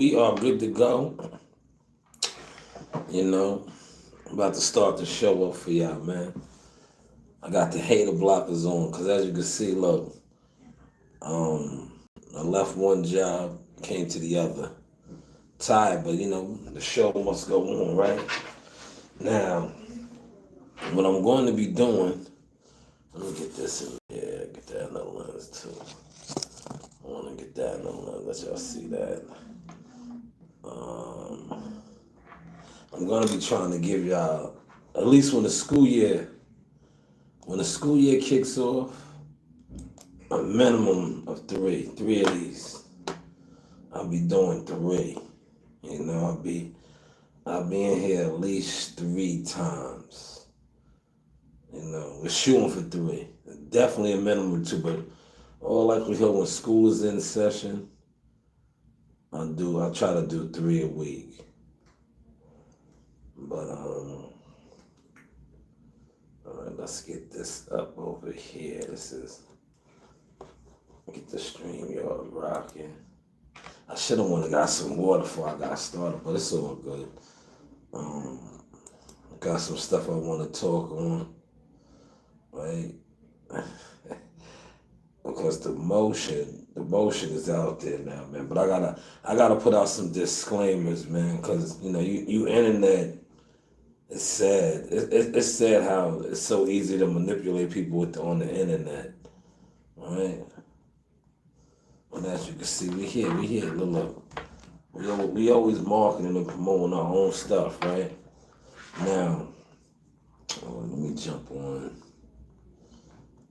We are good to go. You know, I'm about to start the show up for y'all, man. I got the hater blockers on because, as you can see, look, I left one job, came to the other. Tired, but the show must go on, right? Now, what I'm going to be doing, let me get this in there, get that in the lens too. I want to get that in the lens, let y'all see that. Um, I'm going to be trying to give y'all, at least when the school year kicks off, a minimum of three of these. I'll be doing three. I'll be in here at least 3 times. We're shooting for three. Definitely a minimum of two, but all likelihood when school is in session, I'll try to do three a week. But all right, let's get this up over here. Get the stream yard rocking. I should have went and got some water before I got started, but it's all good. Um, got some stuff I want to talk on, right? Because the motion is out there now, man. But I gotta put out some disclaimers, man, because you internet. It's sad. It's sad how it's so easy to manipulate people on the internet, right? And as you can see, we here. Look. We always marketing and promoting our own stuff, right? Now, let me jump on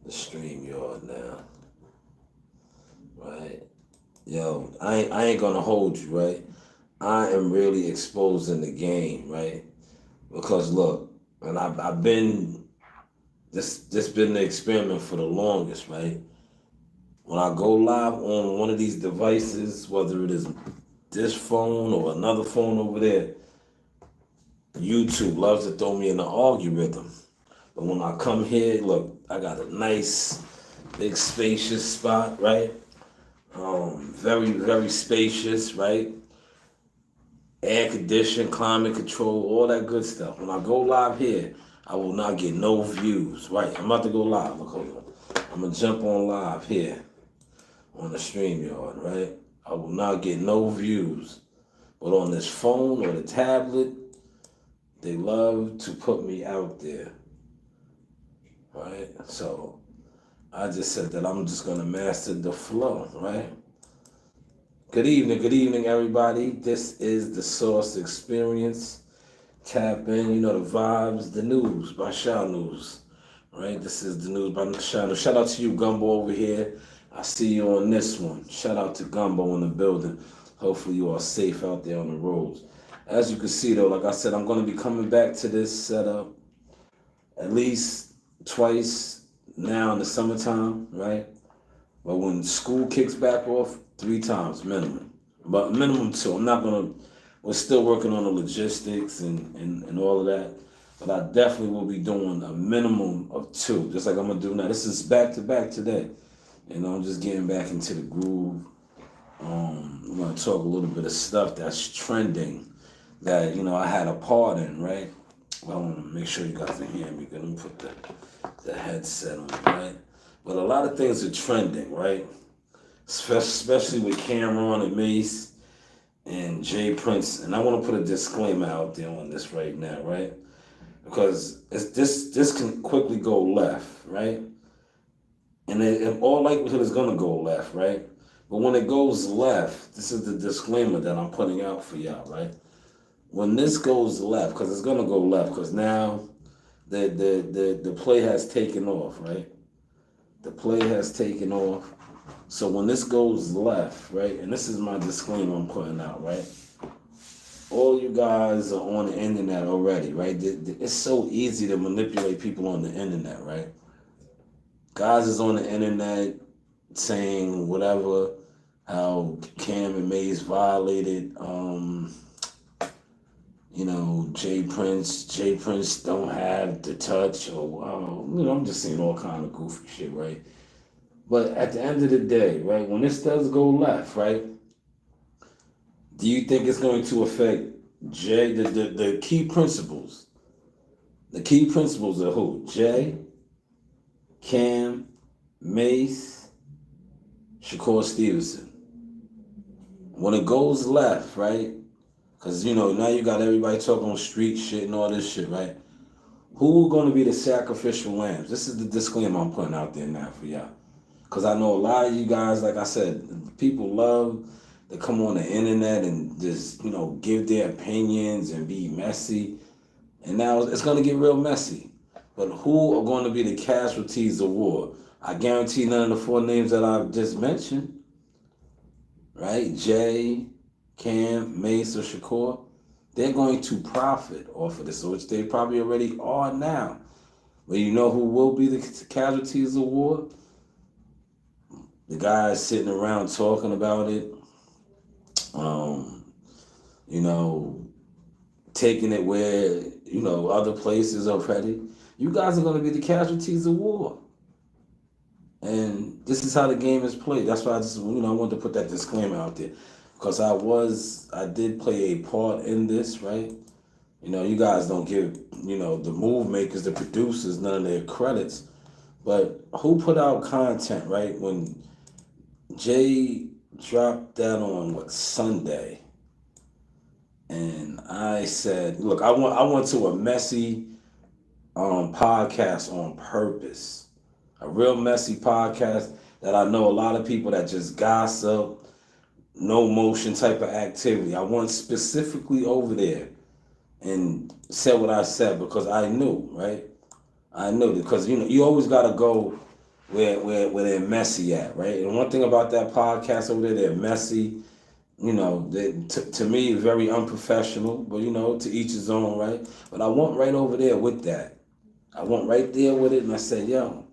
the stream yard now, right? Yo, I ain't gonna hold you, right? I am really exposing the game, right? Because look, and I've been this been the experiment for the longest, right? When I go live on one of these devices, whether it is this phone or another phone over there, YouTube loves to throw me in the algorithm. But when I come here, look, I got a nice, big, spacious spot, right? Very, very spacious, right? Air conditioning, climate control, all that good stuff. When I go live here, I will not get no views, right? I'm about to go live. Look, hold on. I'm gonna jump on live here on the StreamYard, right? I will not get no views. But on this phone or the tablet, they love to put me out there, right? So I just said that I'm just gonna master the flow, right? Good evening, everybody. This is the Source Experience. Tap in, the vibes, the news by Shaw News, right? This is the news by Shaw News. Shout out to you, Gumbo, over here. I see you on this one. Shout out to Gumbo in the building. Hopefully you are safe out there on the roads. As you can see, though, like I said, I'm going to be coming back to this setup at least twice now in the summertime, right? But when school kicks back off, 3 times minimum. But minimum two. We're still working on the logistics and all of that. But I definitely will be doing a minimum of two, just like I'm going to do now. This is back to back today. I'm just getting back into the groove. I'm going to talk a little bit of stuff that's trending that, I had a part in, right? Well, I want to make sure you guys can hear me. Let me put the headset on, right? But a lot of things are trending, right? Especially with Cameron and Mace and Jay Prince. And I want to put a disclaimer out there on this right now, right? Because this can quickly go left, right? And in all likelihood, it's going to go left, right? But when it goes left, this is the disclaimer that I'm putting out for y'all, right? When this goes left, because it's going to go left, because now the play has taken off, right? The play has taken off. So when this goes left, right, and this is my disclaimer I'm putting out, right? All you guys are on the internet already, right? It's so easy to manipulate people on the internet, right? Guys is on the internet saying whatever, how Cam and Maze violated, Jay Prince don't have the touch, or I'm just saying all kind of goofy shit, right? But at the end of the day, right, when this does go left, right, Do you think it's going to affect Jay? The key principles. The key principles are who? Jay, Cam, Mace, Shakur Stevenson. When it goes left, right? Because, now you got everybody talking on street shit and all this shit, right? Who are going to be the sacrificial lambs? This is the disclaimer I'm putting out there now for y'all. Because I know a lot of you guys, like I said, people love to come on the internet and just, give their opinions and be messy. And now it's going to get real messy. But who are going to be the casualties of war? I guarantee none of the four names that I've just mentioned, right? Jay, Cam, Mace, or Shakur, they're going to profit off of this, which they probably already are now. But you know who will be the casualties of war? The guys sitting around talking about it, taking it where, other places already. You guys are going to be the casualties of war. And this is how the game is played. That's why I wanted to put that disclaimer out there. Because I did play a part in this, right? You guys don't give, the move makers, the producers, none of their credits. But who put out content, right? When Jay dropped that on, Sunday? And I said, look, I went to a messy podcast on purpose. A real messy podcast that I know a lot of people that just gossip, no motion type of activity. I went specifically over there and said what I said because I knew, right? I knew because you always gotta go where they're messy at, right? And one thing about that podcast over there, they're messy. To me, very unprofessional, but to each his own, right? But I went right over there with that. I went right there with it, and I said, yo,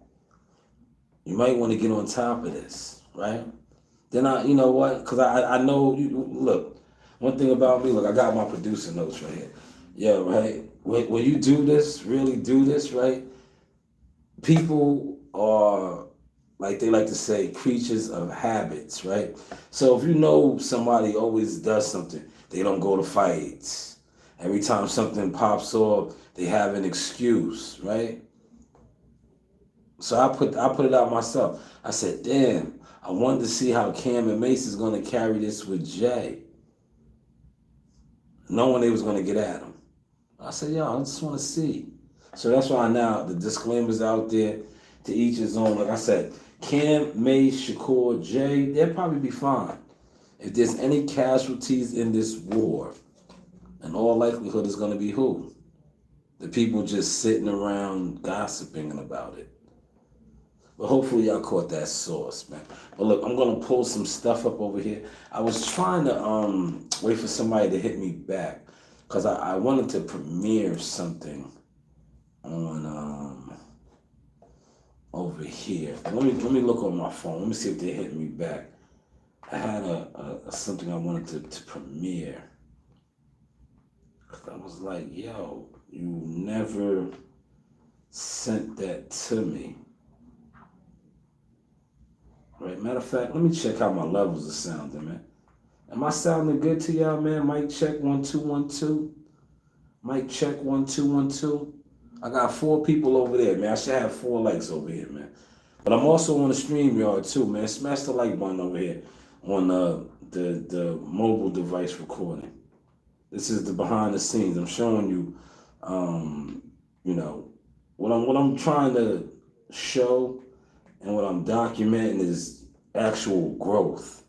you might want to get on top of this, right? Then you know what? Because I know, look, one thing about me, look, I got my producer notes right here. Yeah, right? When you do this, really do this, right? People are, like they like to say, creatures of habits, right? So if somebody always does something, they don't go to fights. Every time something pops off, they have an excuse, right? So I put it out myself. I said, damn, I wanted to see how Cam and Mace is going to carry this with Jay, knowing they was going to get at him. I said, yo, I just want to see. So that's why now the disclaimer's out there, to each his own. Like I said, Cam, Mace, Shakur, Jay, they'll probably be fine. If there's any casualties in this war, in all likelihood, it's going to be who? The people just sitting around gossiping about it. But hopefully y'all caught that source, man. But look, I'm going to pull some stuff up over here. I was trying to wait for somebody to hit me back because I wanted to premiere something on over here. Let me look on my phone. Let me see if they hit me back. I had a something I wanted to premiere. I was like, yo, you never sent that to me. Right, matter of fact, let me check how my levels are sounding, man. Am I sounding good to y'all, man? Mic check 1 2 1 2. Mic check 1 2 1 2. I got 4 people over there, man. I should have 4 likes over here, man. But I'm also on the StreamYard too, man. Smash the like button over here on the mobile device recording. This is the behind the scenes. I'm showing you, what I'm trying to show and what I'm documenting is actual growth,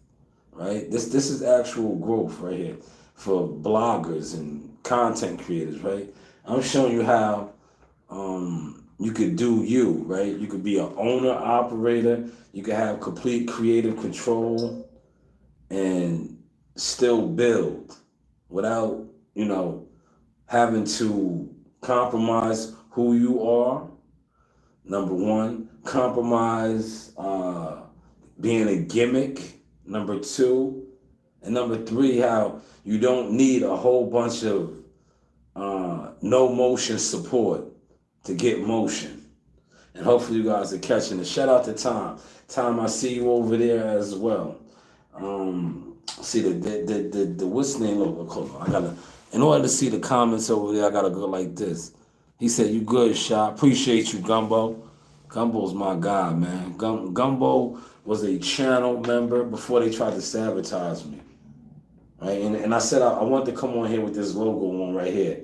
right? This is actual growth right here for bloggers and content creators, right? I'm showing you how you could do you, right? You could be an owner, operator. You could have complete creative control and still build without, having to compromise who you are. Number 1, compromise being a gimmick. Number 2, and number 3, how you don't need a whole bunch of no motion support to get motion. And hopefully you guys are catching it. Shout out to Tom. Tom, I see you over there as well. See the what's the name? Look, hold on. I gotta. In order to see the comments over there, I gotta go like this. He said, "You good, shot. Appreciate you, Gumbo. Gumbo's my guy, man. Gumbo was a channel member before they tried to sabotage me, right? And I said I wanted to come on here with this logo on right here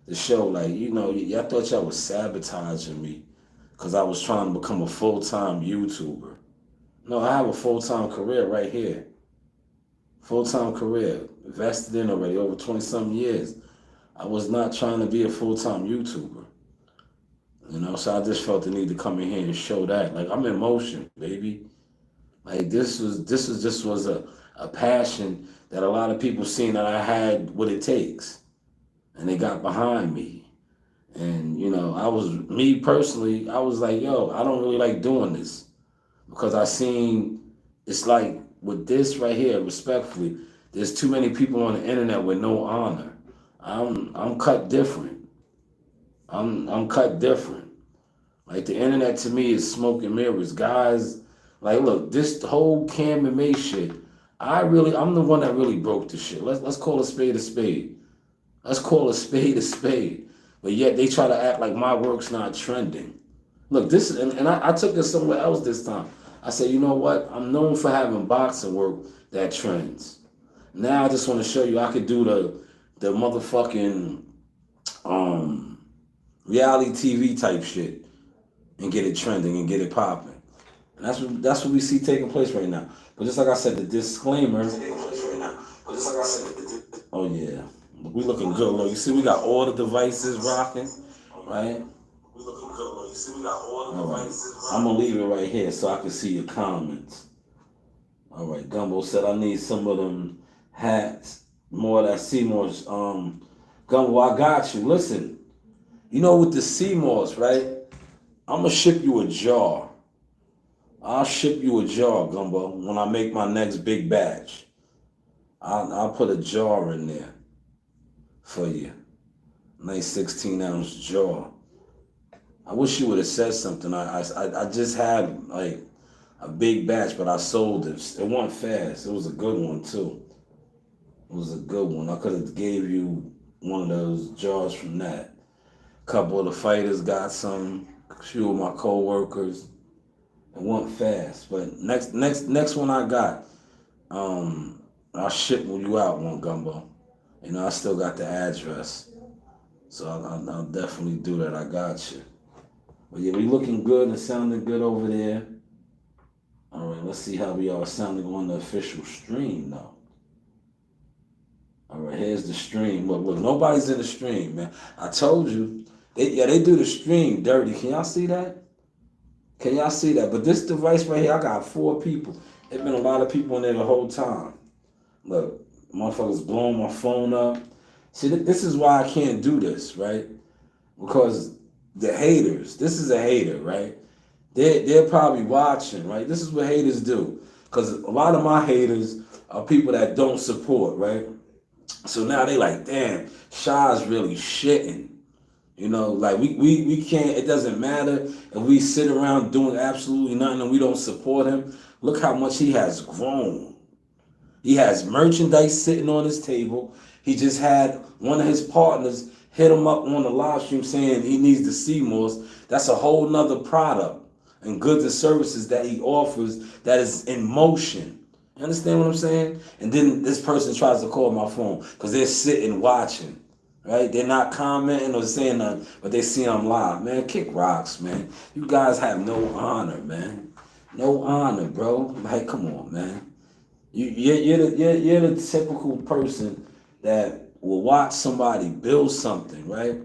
to show, like, y'all thought y'all was sabotaging me because I was trying to become a full-time YouTuber. No, I have a full-time career right here. Full-time career, invested in already over 20-something years. I was not trying to be a full-time YouTuber. So I just felt the need to come in here and show that. Like, I'm in motion, baby. Like, this was a passion that a lot of people seen that I had what it takes. And they got behind me. And, me personally, I was like, yo, I don't really like doing this. Because I seen, it's like, with this right here, respectfully, there's too many people on the internet with no honor. I'm cut different. I'm cut different. Like, the internet to me is smoke and mirrors. Guys, like, look, this whole Cam and May shit, I'm the one that really broke the shit. Let's call a spade a spade. Let's call a spade a spade. But yet they try to act like my work's not trending. Look, this is, and I took it somewhere else this time. I said, you know what? I'm known for having boxing work that trends. Now I just want to show you I could do the motherfucking reality TV type shit and get it trending and get it popping. And that's what we see taking place right now. But just like I said, the disclaimer. Oh yeah, we looking good. Look, you see, we got all the devices rocking, right? All right, I'm gonna leave it right here so I can see your comments. All right, Gumbo said I need some of them hats, more of that CMOS. Gumbo, I got you. Listen, with the CMOS, right? I'm gonna ship you a jar. I'll ship you a jar, Gumbo, when I make my next big batch. I'll put a jar in there for you. Nice 16-ounce jar. I wish you would have said something. I just had like a big batch, but I sold it. It went fast. It was a good one too. It was a good one. I could have gave you one of those jars from that. A couple of the fighters got some. A few of my co-workers. It went fast. But next one I got, I'll ship you out one, Gumbo. I still got the address. So I'll definitely do that. I got you. But yeah, we looking good and sounding good over there. All right, let's see how we are sounding on the official stream now. All right, here's the stream. Look, nobody's in the stream, man. I told you. They do the stream dirty. Can y'all see that? Can y'all see that? But this device right here, I got 4 people. There's been a lot of people in there the whole time. Look, motherfuckers blowing my phone up. See, this is why I can't do this, right? Because the haters, this is a hater, right? They're probably watching, right? This is what haters do. Because a lot of my haters are people that don't support, right? So now they like, damn, Shah's really shitting. Like we can't, it doesn't matter if we sit around doing absolutely nothing and we don't support him. Look how much he has grown. He has merchandise sitting on his table. He just had one of his partners hit him up on the live stream saying he needs the CMOS. That's a whole nother product and goods and services that he offers that is in motion. You understand what I'm saying? And then this person tries to call my phone because they're sitting watching, right? They're not commenting or saying nothing, but they see I'm live. Man, kick rocks, man. You guys have no honor, man. No honor, bro. Like, come on, man. You're the typical person that will watch somebody build something, right?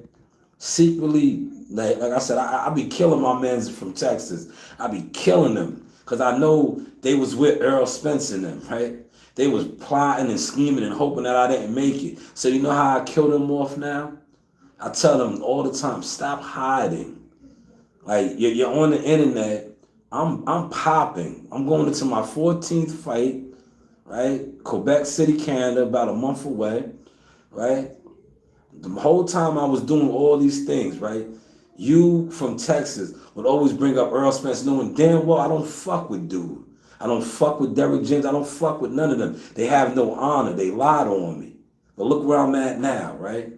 Secretly, like I said, I be killing my mans from Texas. I be killing them because I know they was with Earl Spence and them, right? They was plotting and scheming and hoping that I didn't make it. So you know how I kill them off now? I tell them all the time, stop hiding. Like, you're on the internet. I'm popping. I'm going into my 14th fight, right? Quebec City, Canada, about a month away, right? The whole time I was doing all these things, right? You from Texas would always bring up Earl Spence, knowing damn well I don't fuck with dude. I don't fuck with Derrick James. I don't fuck with none of them. They have no honor. They lied on me. But look where I'm at now, right?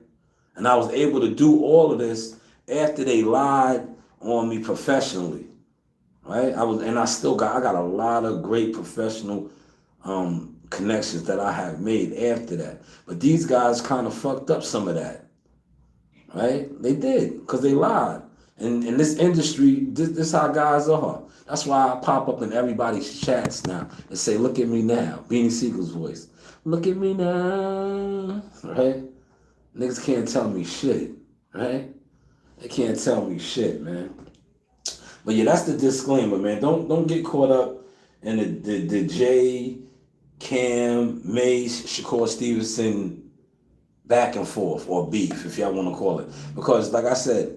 And I was able to do all of this after they lied on me professionally, right? I got a lot of great professional connections that I have made after that. But these guys kind of fucked up some of that, right? They did, because they lied. And in this industry, this how guys are. That's why I pop up in everybody's chats now and say, look at me now. Beanie Siegel's voice. Look at me now, right? Niggas can't tell me shit, right? They can't tell me shit, man. But yeah, that's the disclaimer, man. Don't get caught up in the Jay, Cam, Mace, Shakur Stevenson back and forth, or beef, if y'all want to call it. Because like I said,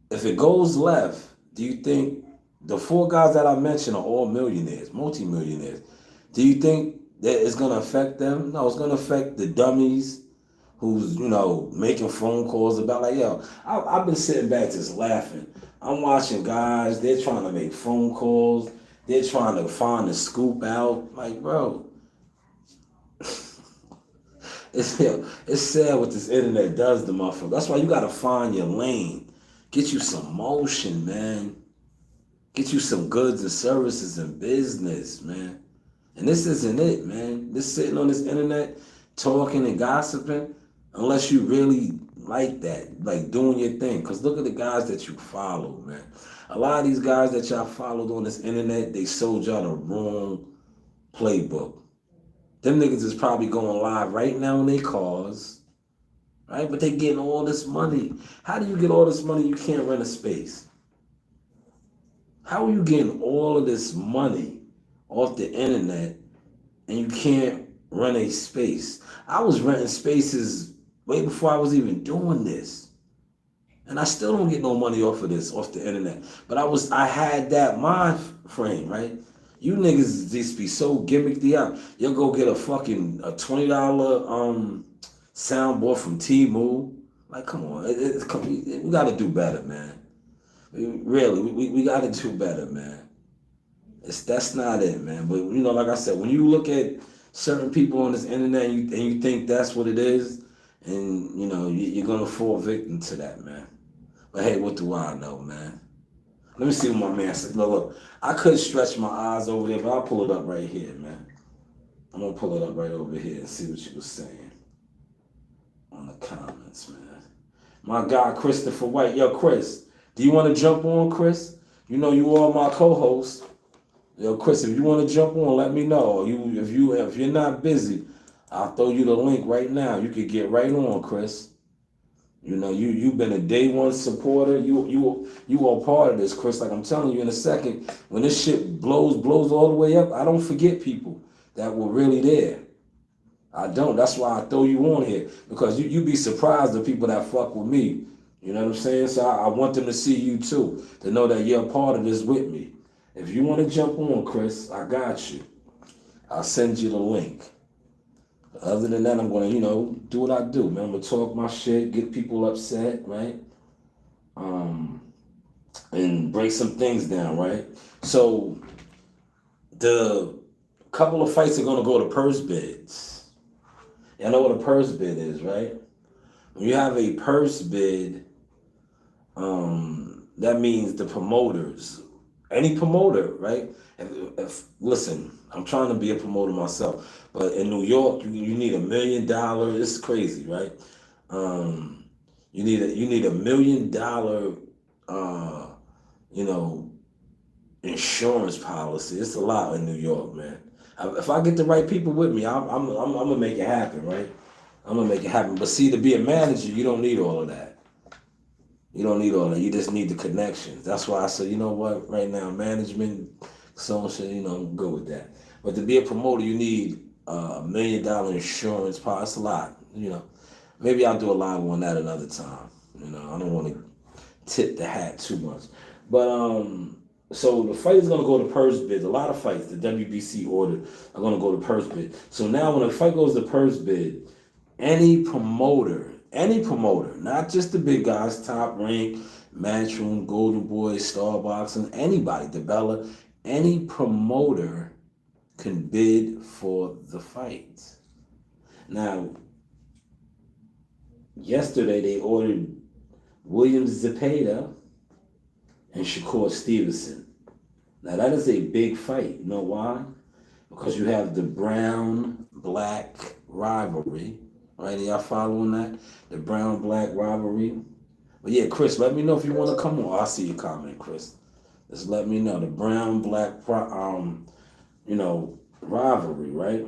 if it goes left, do you think the four guys that I mentioned are all millionaires, multi-millionaires? Do you think that it's gonna affect them? No, it's gonna affect the dummies who's, making phone calls about, like, yo, I've been sitting back just laughing. I'm watching guys, they're trying to make phone calls, they're trying to find the scoop out. Like, bro, it's sad what this internet does to motherfuckers. That's why you gotta find your lane. Get you some motion, man. Get you some goods and services and business, man. And this isn't it, man. This sitting on this internet, talking and gossiping, unless you really like that, like doing your thing. Because look at the guys that you follow, man. A lot of these guys that y'all followed on this internet, they sold y'all the wrong playbook. Them niggas is probably going live right now in their cars, right? But they getting all this money. How do you get all this money? You can't rent a space. How are you getting all of this money off the internet and you can't rent a space? I was renting spaces way before I was even doing this. And I still don't get no money off of this, off the internet. But I had that mind frame, right? You niggas just be so gimmicky out. You'll go get a $20 soundboard from Temu. Like, come on. We got to do better, man. We got to do better, man. That's not it, man. But, like I said, when you look at certain people on this internet and you think that's what it is, and, you're going to fall victim to that, man. But, hey, what do I know, man? Let me see what my man said. Look, I could stretch my eyes over there, but I'll pull it up right here, man. I'm going to pull it up right over here and see what you were saying on the comments, man. My guy, Christopher White. Yo, Chris, do you want to jump on, Chris? You are my co-host. Yo, Chris, if you want to jump on, let me know. If you're not busy, I'll throw you the link right now. You could get right on, Chris. You've been a day one supporter. You are part of this, Chris. Like I'm telling you in a second, when this shit blows all the way up, I don't forget people that were really there. I don't. That's why I throw you on here, because you be surprised the people that fuck with me. You know what I'm saying? So I want them to see you too, to know that you're a part of this with me. If you want to jump on, Chris, I got you. I'll send you the link. Other than that, I'm going to, do what I do, man. I'm going to talk my shit, get people upset, right? And break some things down, right? So the couple of fights are going to go to purse bids. Y'all know what a purse bid is, right? When you have a purse bid, that means the promoters, any promoter, right? Listen, I'm trying to be a promoter myself, but in New York, you need $1 million. It's crazy, right? You need $1 million, insurance policy. It's a lot in New York, man. If I get the right people with me, I'm gonna make it happen, right? I'm gonna make it happen. But see, to be a manager, you don't need all of that. You don't need all that. You just need the connections. That's why I said, you know what? Right now, management, so shit, I'm good with that. But to be a promoter, you need $1 million insurance policy. It's a lot, Maybe I'll do a live on that another time. I don't want to tip the hat too much. But so the fight is going to go to purse bid. A lot of fights the WBC ordered are going to go to purse bid. So now when a fight goes to purse bid, any promoter, not just the big guys, Top Rank, Matchroom, Golden Boy, Starboxing, anybody, DeBella, any promoter can bid for the fight. Now, yesterday they ordered William Zepeda and Shakur Stevenson. Now that is a big fight. You know why? Because you have the brown-black rivalry. Right? Are y'all following that? The brown-black rivalry. But yeah, Chris, let me know if you want to come on. I see your comment, Chris. Just let me know. The brown-black rivalry, right?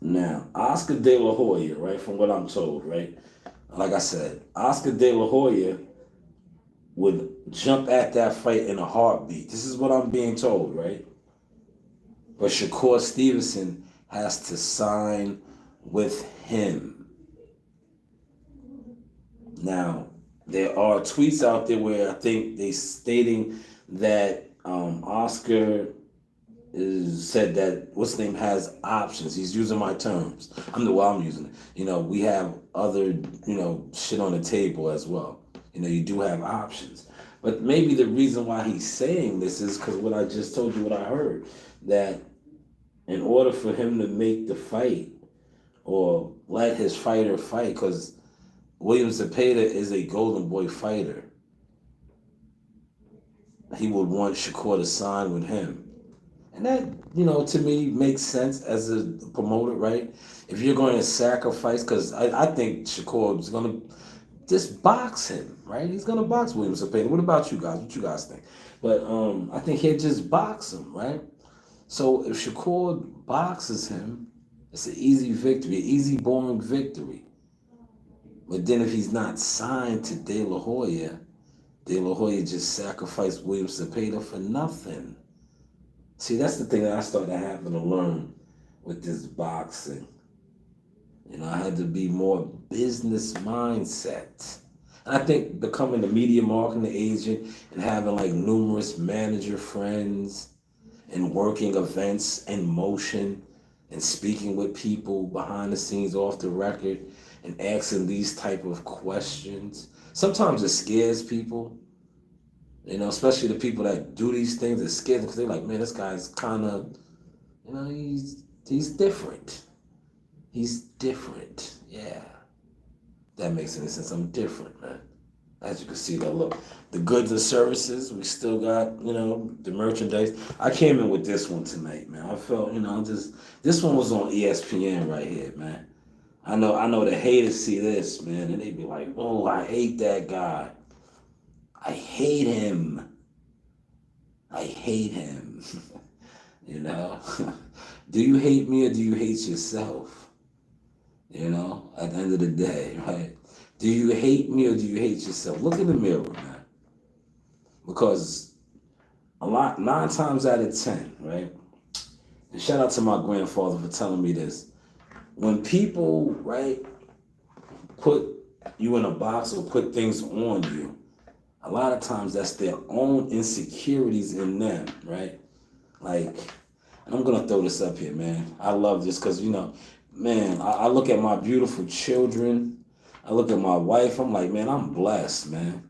Now, Oscar De La Hoya, right, from what I'm told, right? Like I said, Oscar De La Hoya would jump at that fight in a heartbeat. This is what I'm being told, right? But Shakur Stevenson has to sign with him. Now, there are tweets out there where I think they stating that Oscar said that what's his name has options. He's using my terms. I'm using it. We have other, shit on the table as well. You do have options. But maybe the reason why he's saying this is because what I just told you, what I heard, that in order for him to make the fight or let his fighter fight, because William Zepeda is a Golden Boy fighter, he would want Shakur to sign with him. And that, to me, makes sense as a promoter, right? If you're going to sacrifice, because I think Shakur is going to just box him, right? He's going to box William Zepeda. What about you guys? What you guys think? But I think he'll just box him, right? So if Shakur boxes him, it's an easy victory, an easy, boring victory. But then if he's not signed to De La Hoya just sacrificed William Zepeda for nothing. See, that's the thing that I started having to learn with this boxing. I had to be more business mindset. And I think becoming a media marketing agent and having like numerous manager friends and working events in motion and speaking with people behind the scenes, off the record, and asking these type of questions. Sometimes it scares people. Especially the people that do these things, it scares them because they're like, man, this guy's kind of, he's different. He's different. Yeah. That makes any sense. I'm different, man. As you can see, look, the goods and services, we still got, the merchandise. I came in with this one tonight, man. I felt, this one was on ESPN right here, man. I know the haters see this, man, and they be like, oh, I hate that guy. I hate him. I hate him. Do you hate me or do you hate yourself? At the end of the day, right? Do you hate me or do you hate yourself? Look in the mirror, man. Because 9 times out of 10, right? And shout out to my grandfather for telling me this. When people, right, put you in a box or put things on you, a lot of times that's their own insecurities in them, right? Like, and I'm going to throw this up here, man. I love this because, man, I look at my beautiful children. I look at my wife. I'm like, man, I'm blessed, man.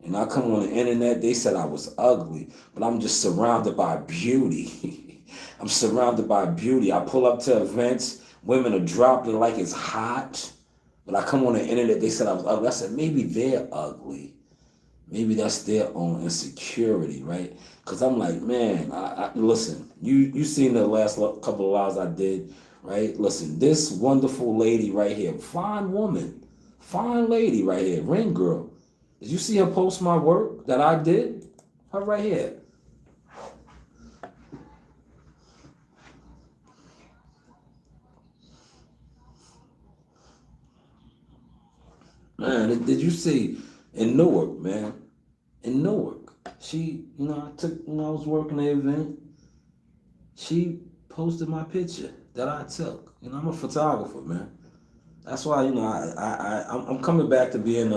And I come on the internet, they said I was ugly, but I'm just surrounded by beauty. I'm surrounded by beauty. I pull up to events, women are dropping like it's hot. But I come on the internet, they said I was ugly. I said, maybe they're ugly. Maybe that's their own insecurity, right? Because I'm like, man, listen, you seen the last couple of lives I did, right? Listen, this wonderful lady right here, fine woman, fine lady right here, ring girl. Did you see her post my work that I did? Her right here. Man, did you see in Newark, man? In Newark. She, I was working the event. She posted my picture that I took. I'm a photographer, man. That's why, I'm coming back to being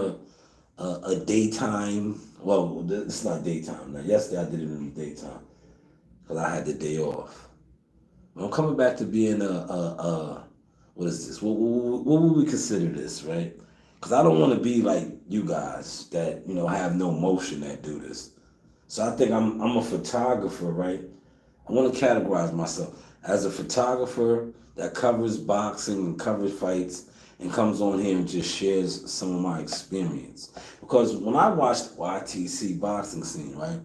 a daytime. Well, it's not daytime now. Yesterday I did it in the daytime because I had the day off. But I'm coming back to being what is this? What would we consider this, right? Because I don't want to be like you guys that, have no motion that do this. So I think I'm a photographer, right? I want to categorize myself. as a photographer that covers boxing and covers fights and comes on here and just shares some of my experience. Because when I watched YTC boxing scene, right,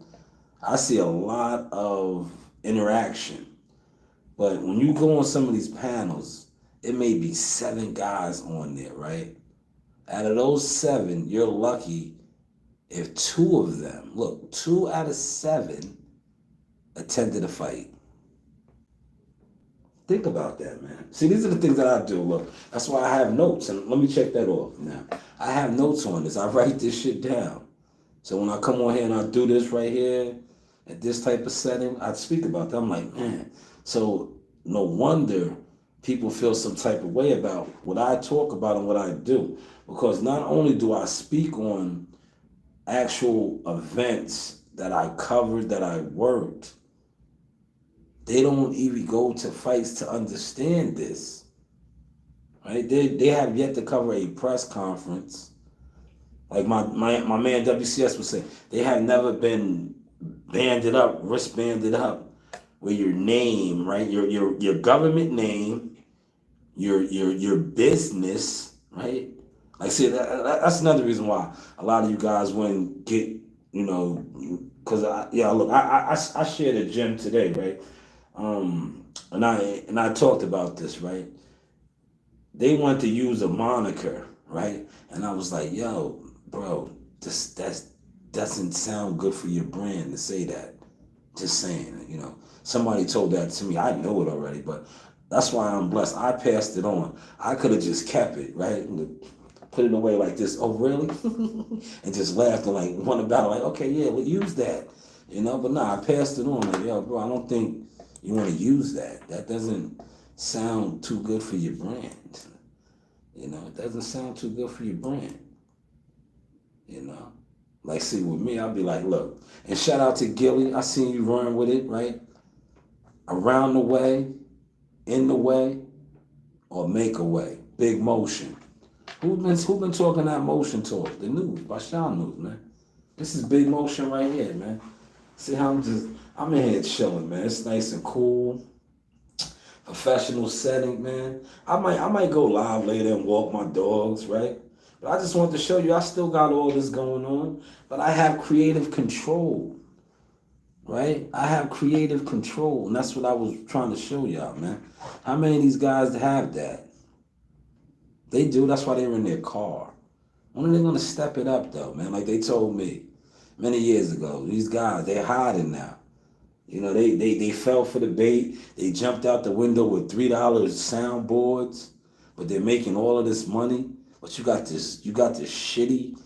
I see a lot of interaction. But when you go on some of these panels, it may be 7 guys on there, right? Out of those 7, you're lucky if 2 of them, look, 2 out of 7 attended a fight. Think about that, man. See, these are the things that I do. Look, that's why I have notes, and let me check that off now. I have notes on this. I write this shit down. So when I come on here and I do this right here, at this type of setting, I speak about that. I'm like, man, so no wonder people feel some type of way about what I talk about and what I do. Because not only do I speak on actual events that I covered, that I worked, they don't even go to fights to understand this, right? They have yet to cover a press conference. Like my man WCS would say, they have never been banded up, wristbanded up, where your name, right, your government name, your business, right? Like, see, that's another reason why a lot of you guys wouldn't get, because I shared a gym today, right? And I talked about this, right? They want to use a moniker, right? And I was like, yo, bro, that doesn't sound good for your brand to say that. Just saying, Somebody told that to me. I know it already, but that's why I'm blessed. I passed it on. I could have just kept it, right? Put it away like this. Oh, really? And just laughed and like went about it like, okay, yeah, we'll use that. But nah, I passed it on. Like, yo, bro, I don't think you want to use that. That doesn't sound too good for your brand. It doesn't sound too good for your brand. Like, see, with me, I'll be like, look, and shout out to Gilly. I seen you run with it, right? Around the way, in the way, or make a way. Big motion. Who been talking that motion talk? The news, by Sean News, man. This is big motion right here, man. See how I'm in here chilling, man. It's nice and cool. Professional setting, man. I might go live later and walk my dogs, right? But I just want to show you I still got all this going on, but I have creative control, right? I have creative control, and that's what I was trying to show y'all, man. How many of these guys have that? They do. That's why they're in their car. When are they going to step it up, though, man? Like they told me many years ago, these guys, they're hiding now. They fell for the bait. They jumped out the window with $3 soundboards, but they're making all of this money. But you got this shitty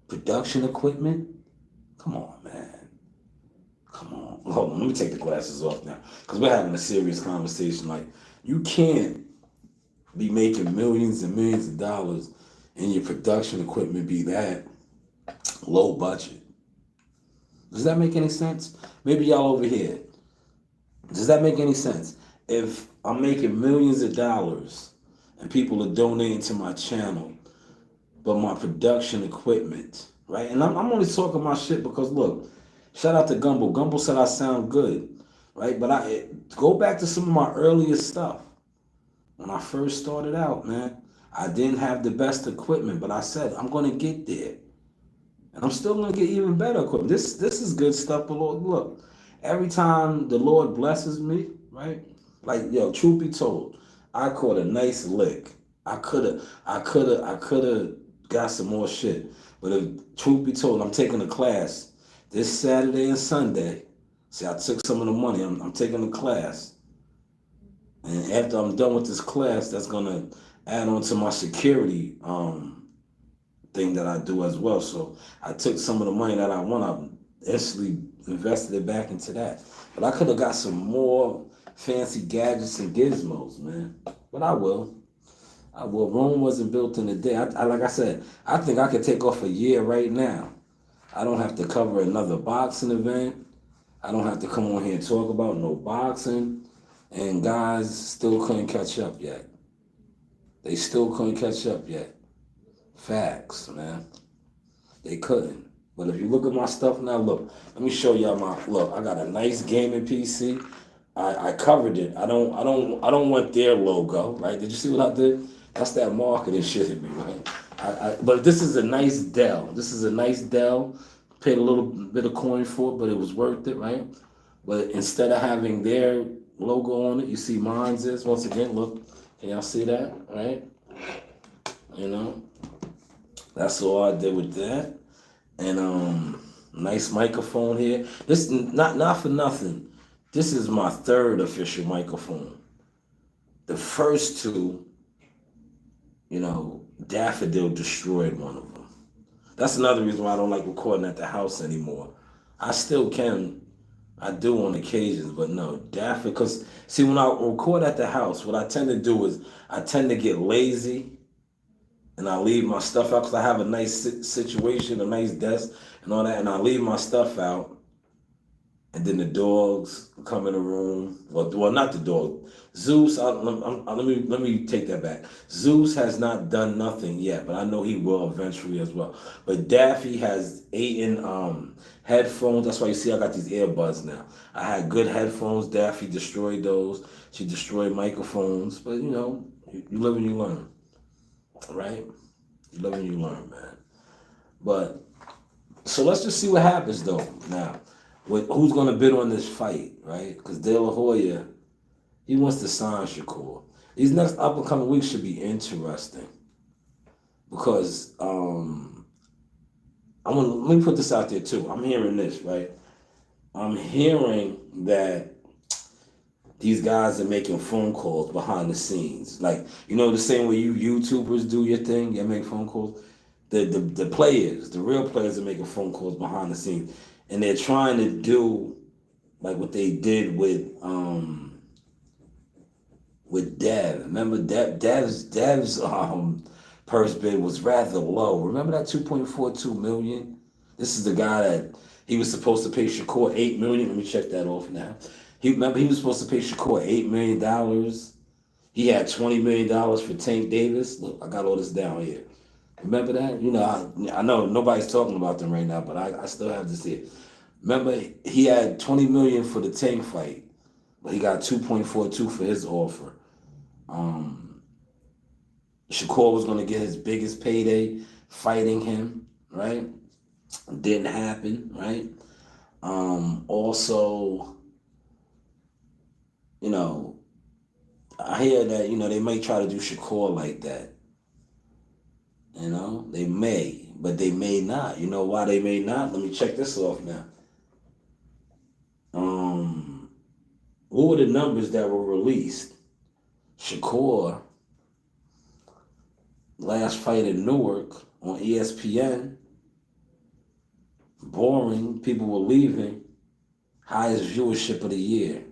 production equipment. Come on, man. Come on. Hold on, let me take the glasses off now, because we're having a serious conversation. Like, you can't be making millions and millions of dollars and your production equipment be that low budget. Does that make any sense? Maybe y'all over here. Does that make any sense? If I'm making millions of dollars and people are donating to my channel, but my production equipment, right? And I'm only talking my shit because, look, shout out to Gumbo. Gumbo said I sound good, right? But I go back to some of my earliest stuff. When I first started out, man, I didn't have the best equipment, but I said, I'm going to get there. And I'm still going to get even better equipment. This is good stuff, but look, every time the Lord blesses me, right? Like, yo, truth be told, I caught a nice lick. I could have got some more shit. But if truth be told, I'm taking a class this Saturday and Sunday. See, I took some of the money. I'm taking a class. And after I'm done with this class, that's going to add on to my security thing that I do as well. So I took some of the money that I won, I instantly invested it back into that. But I could have got some more fancy gadgets and gizmos, man. But I will. Rome wasn't built in a day. Like I said, I think I could take off a year right now. I don't have to cover another boxing event. I don't have to come on here and talk about no boxing. And guys still couldn't catch up yet. They still couldn't catch up yet. Facts, man. They couldn't. But if you look at my stuff now, look, let me show y'all look, I got a nice gaming PC. I covered it. I don't want their logo, right? Did you see what I did? That's that marketing shit in me, right? But this is a nice Dell. This is a nice Dell. Paid a little bit of coin for it, but it was worth it, right? But instead of having their logo on it, you see mine's is. Once again, look, can y'all see that, right? You know, that's all I did with that. And nice microphone here. This not for nothing. This is my third official microphone. The first two, Daffodil destroyed one of them. That's another reason why I don't like recording at the house anymore. I still can, I do on occasions, but no, Daffodil, because see, when I record at the house, what I tend to do is I tend to get lazy and I leave my stuff out because I have a nice situation, a nice desk and all that, and I leave my stuff out. And then the dogs come in the room. Well, not the dog. Zeus. Let me take that back. Zeus has not done nothing yet, but I know he will eventually as well. But Daffy has eaten headphones. That's why you see I got these earbuds now. I had good headphones. Daffy destroyed those. She destroyed microphones. But you live and you learn, right? You live and you learn, man. But so let's just see what happens though now. Who's going to bid on this fight, right? Because De La Hoya, he wants to sign Shakur. These next up and coming weeks should be interesting because let me put this out there too. I'm hearing this, right? I'm hearing that these guys are making phone calls behind the scenes, like the same way you YouTubers do your thing. You make phone calls. The players, the real players, are making phone calls behind the scenes. And they're trying to do like what they did with Dev. Remember Dev's purse bid was rather low. Remember that 2.42 million? This is the guy that he was supposed to pay Shakur $8 million. Let me check that off now. He was supposed to pay Shakur $8 million. He had $20 million for Tank Davis. Look, I got all this down here. Remember that? I know nobody's talking about them right now, but I still have to see it. Remember, he had $20 million for the Tank fight, but he got 2.42 for his offer. Shakur was going to get his biggest payday fighting him, right? Didn't happen, right? Also, I hear that, they may try to do Shakur like that. They may, but they may not. You know why they may not? Let me check this off now. What were the numbers that were released? Shakur, last fight in Newark on ESPN. Boring. People were leaving. Highest viewership of the year.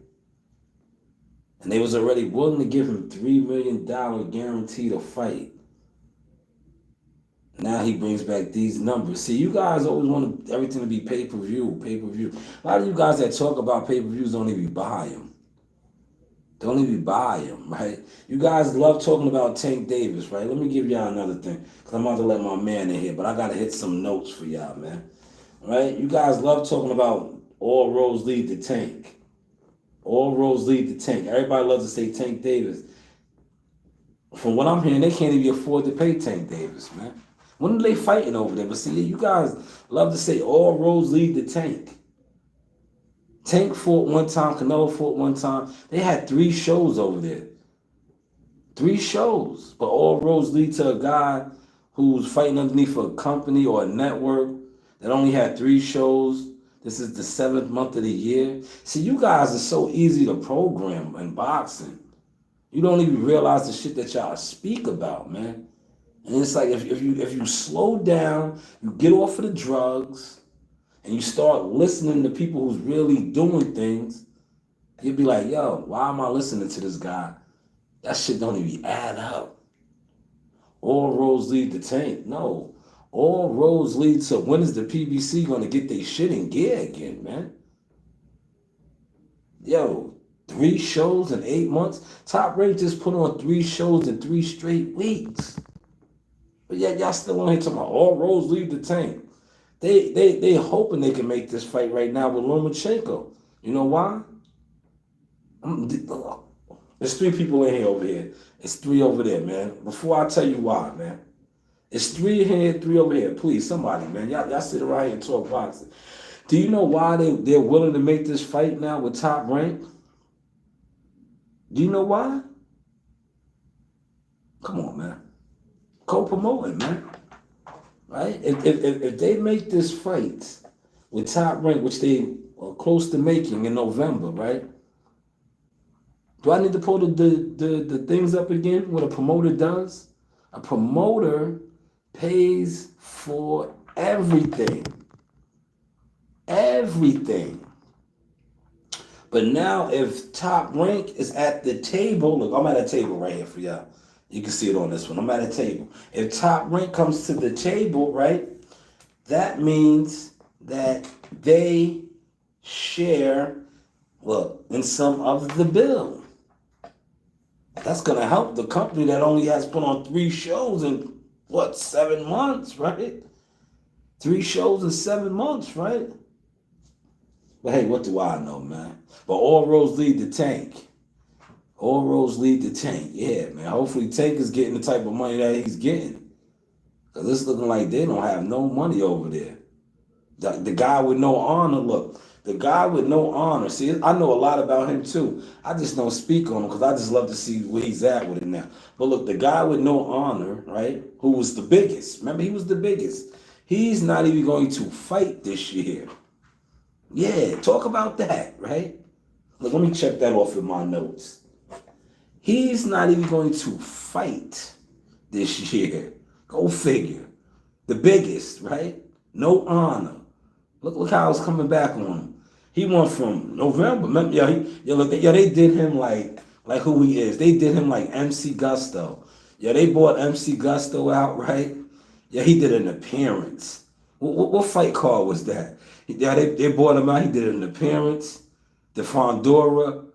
And they was already willing to give him $3 million guaranteed a fight. Now he brings back these numbers. See, you guys always want everything to be pay-per-view. A lot of you guys that talk about pay-per-views don't even buy them. Don't even buy them, right? You guys love talking about Tank Davis, right? Let me give y'all another thing, because I'm about to let my man in here, but I got to hit some notes for y'all, man. Right? You guys love talking about all roads lead to Tank. All roads lead to Tank. Everybody loves to say Tank Davis. From what I'm hearing, they can't even afford to pay Tank Davis, man. When are they fighting over there? But see, you guys love to say all roads lead to Tank. Tank fought one time, Canelo fought one time. They had 3 shows over there. 3 shows. But all roads lead to a guy who's fighting underneath a company or a network that only had 3 shows. This is the 7th month of the year. See, you guys are so easy to program in boxing. You don't even realize the shit that y'all speak about, man. And it's like if you slow down, you get off of the drugs, and you start listening to people who's really doing things, you'd be like, yo, why am I listening to this guy? That shit don't even add up. All roads lead to Tank. No. All roads lead to when is the PBC going to get their shit in gear again, man? Yo, 3 shows in 8 months? Top Rank just put on 3 shows in 3 straight weeks. But yet y'all still on here talking about all roads lead to Tank. They hoping they can make this fight right now with Lomachenko. You know why? There's 3 people in here over here. It's 3 over there, man. Before I tell you why, man. It's 3 here, 3 over here. Please, somebody, man. Y'all sit around here and talk boxing. Do you know why they're willing to make this fight now with Top Rank? Do you know why? Come on, man. Co-promoting, man. Right? If they make this fight with Top Rank, which they are close to making in November, right? Do I need to pull the things up again? What a promoter does? A promoter pays for everything. Everything. But now if Top Rank is at the table, look, I'm at a table right here for y'all. You can see it on this one. I'm at a table. If Top Rank comes to the table, right, that means that they share, well, in some of the bill. That's going to help the company that only has put on 3 shows in, 7 months, right? 3 shows in 7 months, right? But hey, what do I know, man? But all roads lead to Tank. All roads lead to Tank. Yeah, man. Hopefully Tank is getting the type of money that he's getting. Because it's looking like they don't have no money over there. The guy with no honor, look. The guy with no honor. See, I know a lot about him too. I just don't speak on him because I just love to see where he's at with it now. But look, the guy with no honor, right, who was the biggest. Remember, he was the biggest. He's not even going to fight this year. Yeah, talk about that, right? Look, let me check that off in my notes. He's not even going to fight this year. Go figure. The biggest, right? No honor. Look how it's coming back on him. He went from November. They did him like who he is. They did him like MC Gusto. Yeah, they bought MC Gusto out, right? Yeah, he did an appearance. What fight card was that? Yeah, they bought him out. He did an appearance. The Fondora.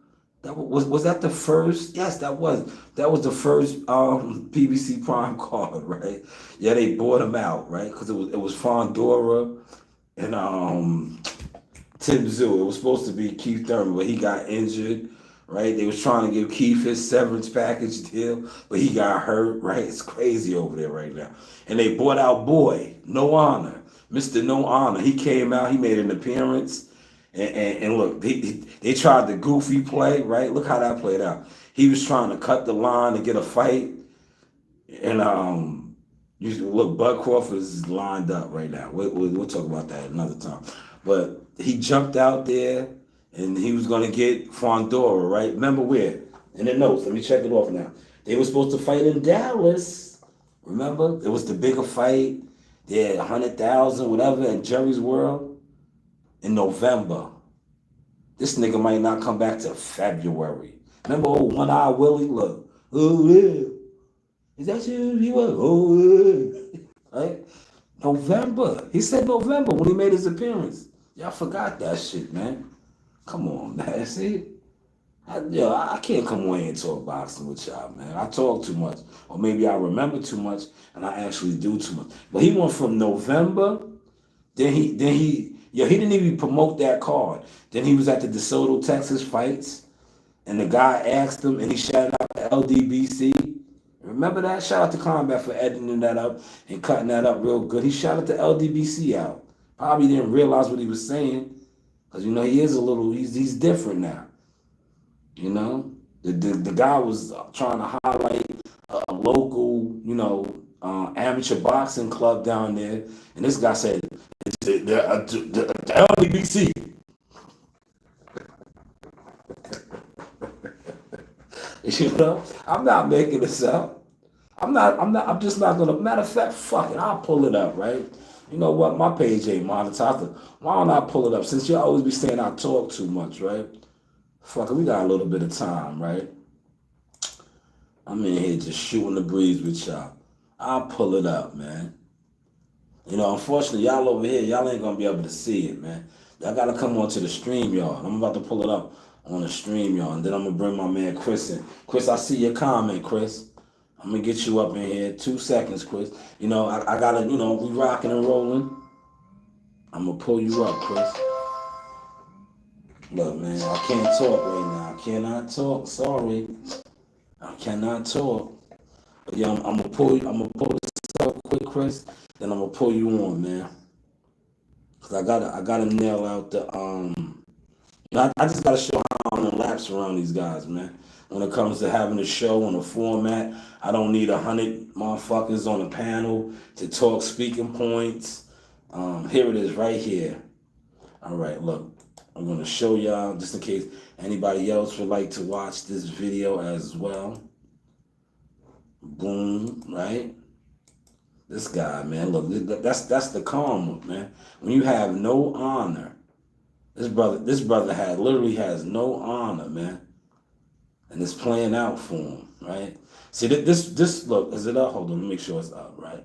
Was that the first? Yes, that was the first PBC Prime card, right? Yeah, they bought him out, right? Because it was Fondora and Tim Tszyu. It was supposed to be Keith Thurman, but he got injured, right? They was trying to give Keith his severance package deal, but he got hurt, right? It's crazy over there right now. And they bought out Boy, No Honor, Mr. No Honor. He came out, he made an appearance. And look, they tried the goofy play, right? Look how that played out. He was trying to cut the line to get a fight. And look, Bud Crawford is lined up right now. We'll talk about that another time. But he jumped out there, and he was going to get Fondora, right? Remember where? In the notes. Let me check it off now. They were supposed to fight in Dallas. Remember? It was the bigger fight. They had 100,000, whatever, in Jerry's World. In November. This nigga might not come back till February. Remember old One Eye Willie? Look. Oh, yeah. Is that you? He was. Oh, yeah. Right? November. He said November when he made his appearance. Y'all forgot that shit, man. Come on, man. See? I can't come on here and talk boxing with y'all, man. I talk too much. Or maybe I remember too much and I actually do too much. But he went from November, then he didn't even promote that card. Then he was at the DeSoto, Texas fights, and the guy asked him, and he shouted out to LDBC. Remember that? Shout out to Combat for editing that up and cutting that up real good. He shouted the LDBC out. Probably didn't realize what he was saying, because he is a little. He's different now. The guy was trying to highlight a local, amateur boxing club down there, and this guy said, the LDBC. I'm not making this up. I'm just not gonna, matter of fact, fuck it, I'll pull it up, right? You know what, my page ain't monetized. Why don't I pull it up? Since you always be saying I talk too much, right? Fuck it, we got a little bit of time, right? I'm in here just shooting the breeze with y'all. I'll pull it up, man. Unfortunately, y'all over here, y'all ain't gonna be able to see it, man. Y'all gotta come on to the stream, y'all. I'm about to pull it up on the stream, y'all, and then I'm gonna bring my man Chris in. Chris, I see your comment, Chris. I'm gonna get you up in here. 2 seconds, Chris. I gotta, we rocking and rolling. I'm gonna pull you up, Chris. Look, man, I can't talk right now. I cannot talk. Sorry, I cannot talk. But yeah, I'm gonna pull you. I'm gonna pull this up quick, Chris. Then I'm gonna pull you on, man. Cause I gotta nail out the I just gotta show how I'm gonna lapse around these guys, man. When it comes to having a show on a format, I don't need 100 motherfuckers on a panel to talk speaking points. Here it is, right here. All right, look, I'm gonna show y'all just in case anybody else would like to watch this video as well. Boom, right? This guy, man, look, that's the karma, man. When you have no honor, this brother had literally has no honor, man, and it's playing out for him, right? See, this look, is it up? Hold on, let me make sure it's up, right?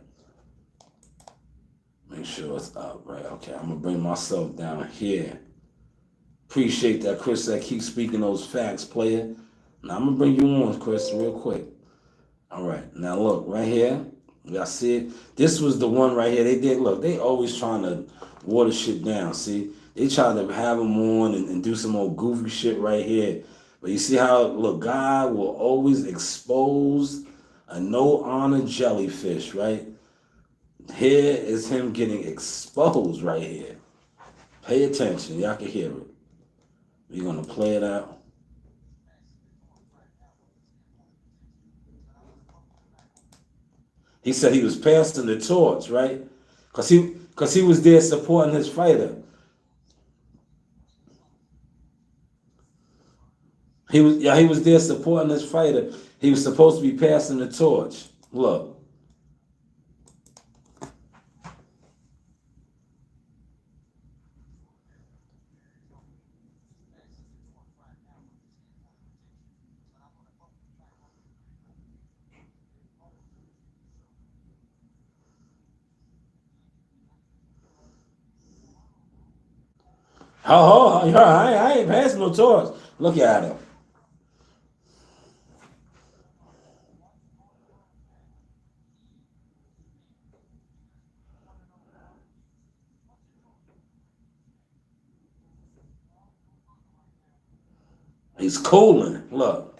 Make sure it's up, right? Okay, I'm gonna bring myself down here. Appreciate that, Chris. That keep speaking those facts, player. Now I'm gonna bring you on, Chris, real quick. All right, now look right here. Y'all see it? This was the one right here. They did look. They always trying to water shit down. See, they try to have them on and do some old goofy shit right here. But you see how look, God will always expose a no honor jellyfish, right? Here is him getting exposed right here. Pay attention. Y'all can hear it. We're gonna play it out. He said he was passing the torch, right? Cause he was there supporting his fighter. He was there supporting his fighter. He was supposed to be passing the torch. Look. I ain't passing no torch. Look at him. He's cooling. Look.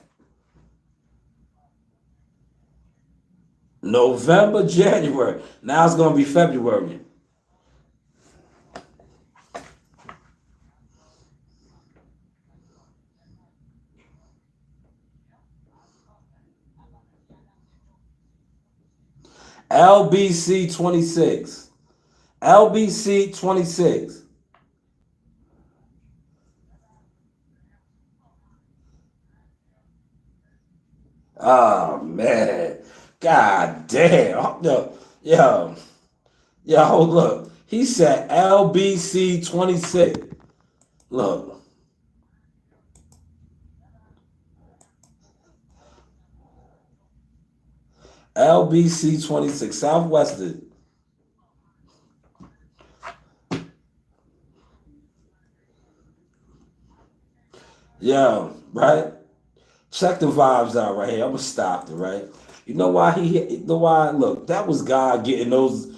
November, January. Now it's gonna be February. LBC 26. LBC 26. Oh man. God damn. Yo, look. He said LBC 26. Look. LBC 26. Southwestern. Yeah, right? Check the vibes out right here. I'm gonna stop it, right? You know why you know why? Look, that was God getting those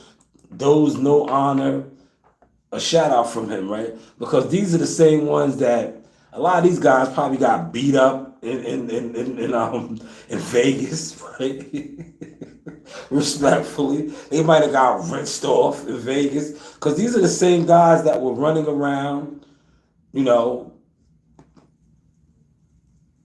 no honor, a shout out from him, right? Because these are the same ones that a lot of these guys probably got beat up in Vegas, right? Respectfully, they might have got rinsed off in Vegas because these are the same guys that were running around, you know,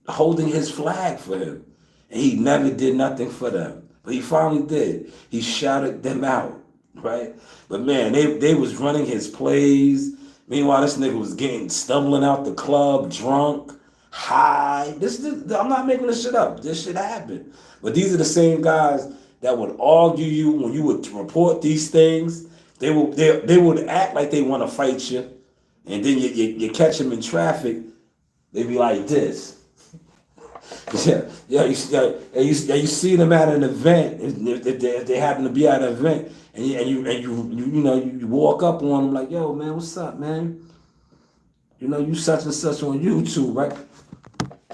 holding his flag for him. And he never did nothing for them. But he finally did. He shouted them out, right? But man, they was running his plays. Meanwhile, this nigga was stumbling out the club, drunk, high. I'm not making this shit up. This shit happened. But these are the same guys that would argue you when you would report these things. They would act like they want to fight you. And then you catch them in traffic. They be like this. You see them at an event if they happen to be at an event, and you walk up on them like, yo man, what's up, man? You such and such on YouTube, right?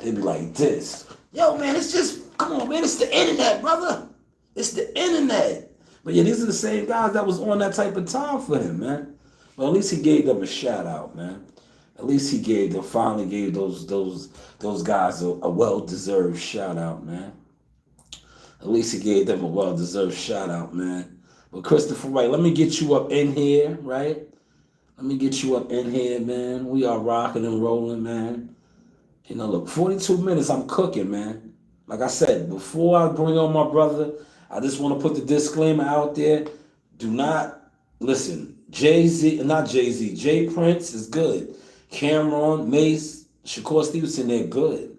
They be like this, yo man, it's just come on, man, it's the internet, brother, it's the internet. But yeah, these are the same guys that was on that type of time for him, man. Well, at least he gave them a shout out, man. At least he finally gave those guys a well deserved shout out, man. At least he gave them a well deserved shout out, man. But Christopher Wright, let me get you up in here, right? Let me get you up in here, man. We are rocking and rolling, man. You know, look, 42 minutes, I'm cooking, man. Like I said, before I bring on my brother, I just want to put the disclaimer out there. Do not listen. Jay-Z, not Jay-Z, Jay Prince is good. Cameron, Mace, Shakur Stevenson, they're good.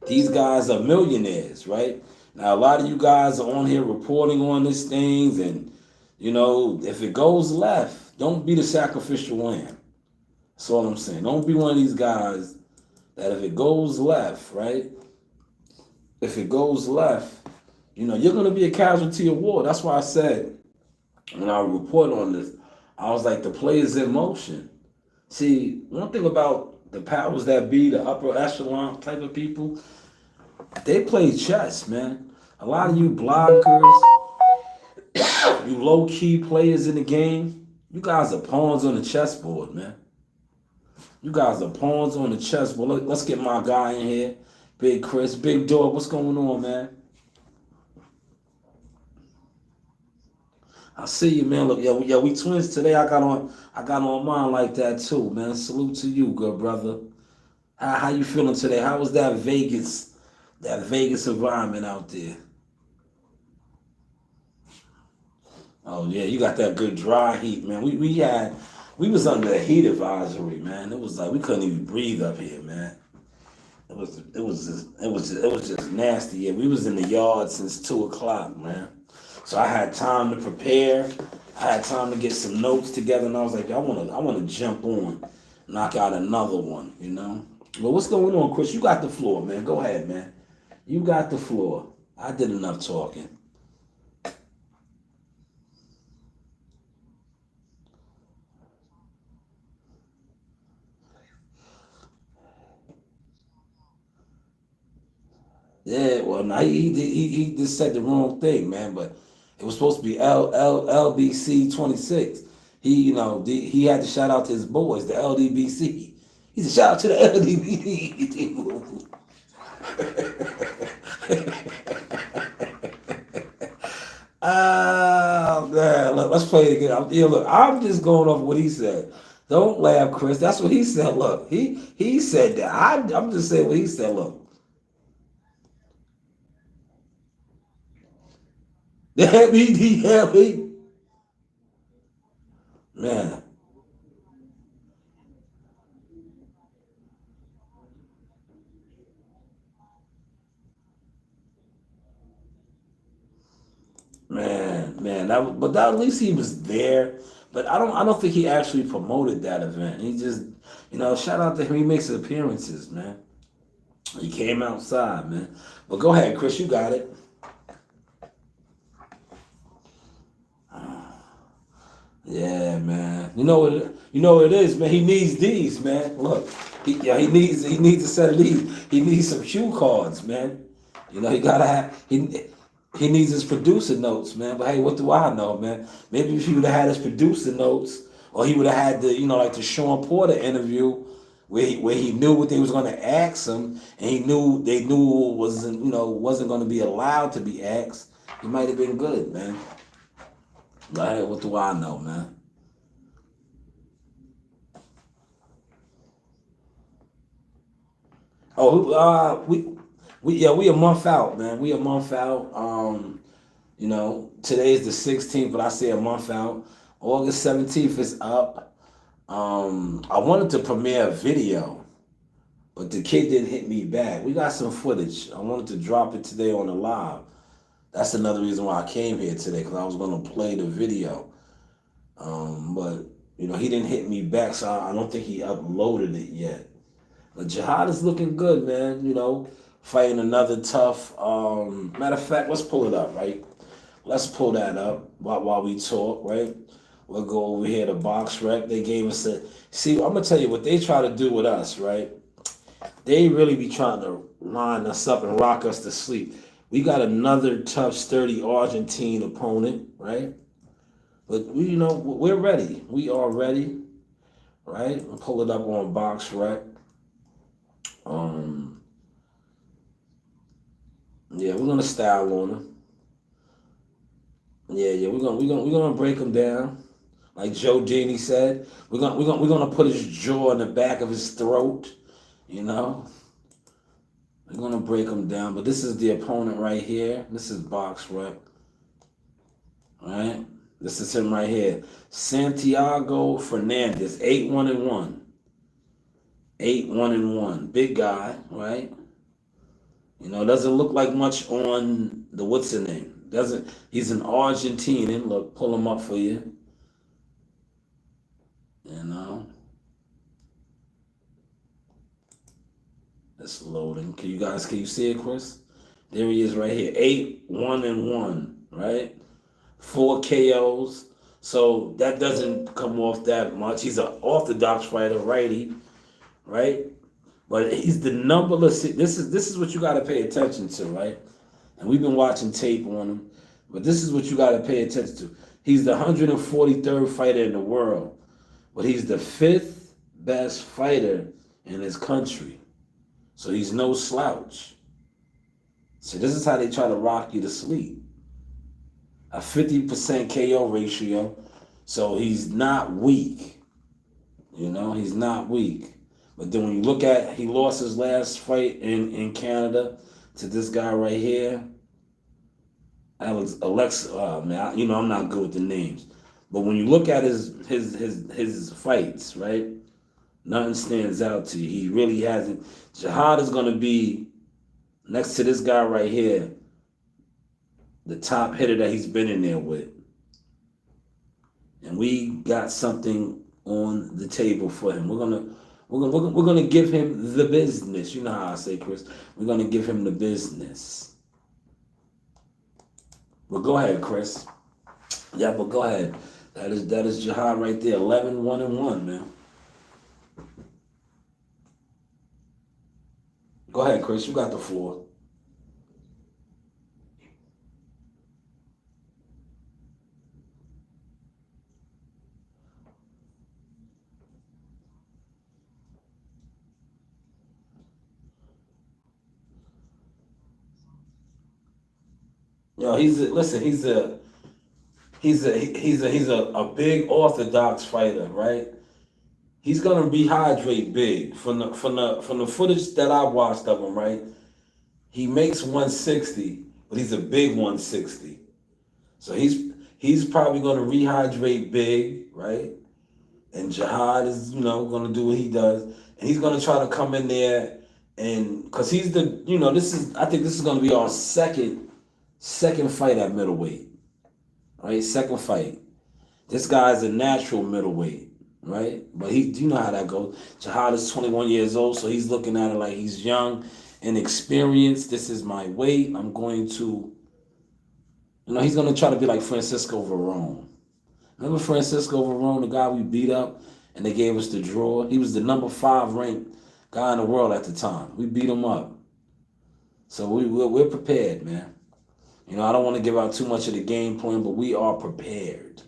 These guys are millionaires, right? Now, a lot of you guys are on here reporting on these things, and, you know, if it goes left, don't be the sacrificial lamb. That's all I'm saying. Don't be one of these guys that if it goes left, right? If it goes left, you know, you're going to be a casualty of war. That's why I said, when I report on this, I was like, the play is in motion. See, one thing about the powers that be, the upper echelon type of people, they play chess, man. A lot of you bloggers, you low-key players in the game, you guys are pawns on the chessboard, man. You guys are pawns on the chessboard. Let's get my guy in here. Big Chris, Big Dog, what's going on, man? I see you, man. Look, yeah, we twins today. I got on mine like that too, man. Salute to you, good brother. How you feeling today? How was that Vegas environment out there? Oh yeah, you got that good dry heat, man. We was under a heat advisory, man. It was like we couldn't even breathe up here, man. It was just nasty. Yeah, we was in the yard since 2 o'clock, man. So I had time to prepare. I had time to get some notes together, and I was like, I wanna jump on, knock out another one, you know. But what's going on, Chris? You got the floor, man. Go ahead, man. You got the floor. I did enough talking. Yeah, well, now he just said the wrong thing, man. But it was supposed to be LBC 26. He had to shout out to his boys, the LDBC. He said, shout out to the LDBC. Ah, man, look, let's play it again. Yeah, look, I'm just going off what he said. Don't laugh, Chris. That's what he said. Look, he said that. I'm just saying what he said. Look. The man, man. But at least he was there. But I don't think he actually promoted that event. He just, shout out to him. He makes appearances, man. He came outside, man. But go ahead, Chris. You got it. Yeah, man. You know what it is, man. He needs these, man. Look, he needs a set of these. He needs some cue cards, man. He gotta have he needs his producer notes, man. But hey, what do I know, man? Maybe if he would have had his producer notes, or he would have had like the Sean Porter interview, where he knew what they was gonna ask him, and they knew wasn't gonna be allowed to be asked. He might have been good, man. But hey, what do I know, man? Oh, we a month out, man. We a month out. Today is the 16th, but I say a month out. August 17th is up. I wanted to premiere a video, but the kid didn't hit me back. We got some footage. I wanted to drop it today on the live. That's another reason why I came here today, because I was gonna play the video. But he didn't hit me back, so I don't think he uploaded it yet. But Jihad is looking good, man. Fighting another tough. Matter of fact, let's pull it up, right? Let's pull that up while we talk, right? We'll go over here to Box Rec. They gave us a. See, I'm gonna tell you what they try to do with us, right? They really be trying to line us up and rock us to sleep. We got another tough, sturdy Argentine opponent, right? But we're ready. We are ready. right? I'll pull it up on BoxRec. Um, yeah, we're gonna style on him. Yeah, we're gonna break him down. Like Joe Dini said, we're gonna put his jaw in the back of his throat. You know, we're gonna break him down. But this is the opponent right here. This is BoxRec, right? This is him right here, Santiago Fernandez, 8-1-1, 8-1-1, big guy, right? You know, doesn't look like much on the what's his name. Doesn't He's an Argentinian. Look, pull him up for you. You know, it's loading. Can you see it, Chris? There he is right here. 8-1-1, right? 4 KOs. So that doesn't come off that much. He's an orthodox fighter, righty, right? But he's the numberless. This is what you got to pay attention to, right? And we've been watching tape on him, but this is what you got to pay attention to. He's the 143rd fighter in the world, but he's the 5th best fighter in his country. So he's no slouch. So this is how they try to rock you to sleep. A 50% KO ratio. So he's not weak. You know, he's not weak. But then when you look at, he lost his last fight in Canada to this guy right here, man, you know I'm not good with the names. But when you look at his fights, right, nothing stands out to you. He really hasn't. Jihad is going to be, next to this guy right here, the top hitter that he's been in there with. And we got something on the table for him. We're gonna give him the business. You know how I say, Chris. We're gonna give him the business. Well, go ahead, Chris. Yeah, but go ahead. That is Jihad right there. 11-1-1, man. Go ahead, Chris. You got the floor. Yo, he's a big orthodox fighter, right? He's gonna rehydrate big from the footage that I watched of him, right? He makes 160, but he's a big 160. So he's probably gonna rehydrate big, right? And Jihad is, gonna do what he does. And he's gonna try to come in there and because he's the, I think this is gonna be our second fight at middleweight. Right? Second fight. This guy's a natural middleweight, right? But you know how that goes. Jihad is 21 years old, so he's looking at it like he's young and experienced. This is my weight. I'm going to, he's going to try to be like Francisco Varone. Remember Francisco Varone, the guy we beat up and they gave us the draw? He was the number 5 ranked guy in the world at the time. We beat him up. So we're prepared, man. I don't want to give out too much of the game plan, but we are prepared.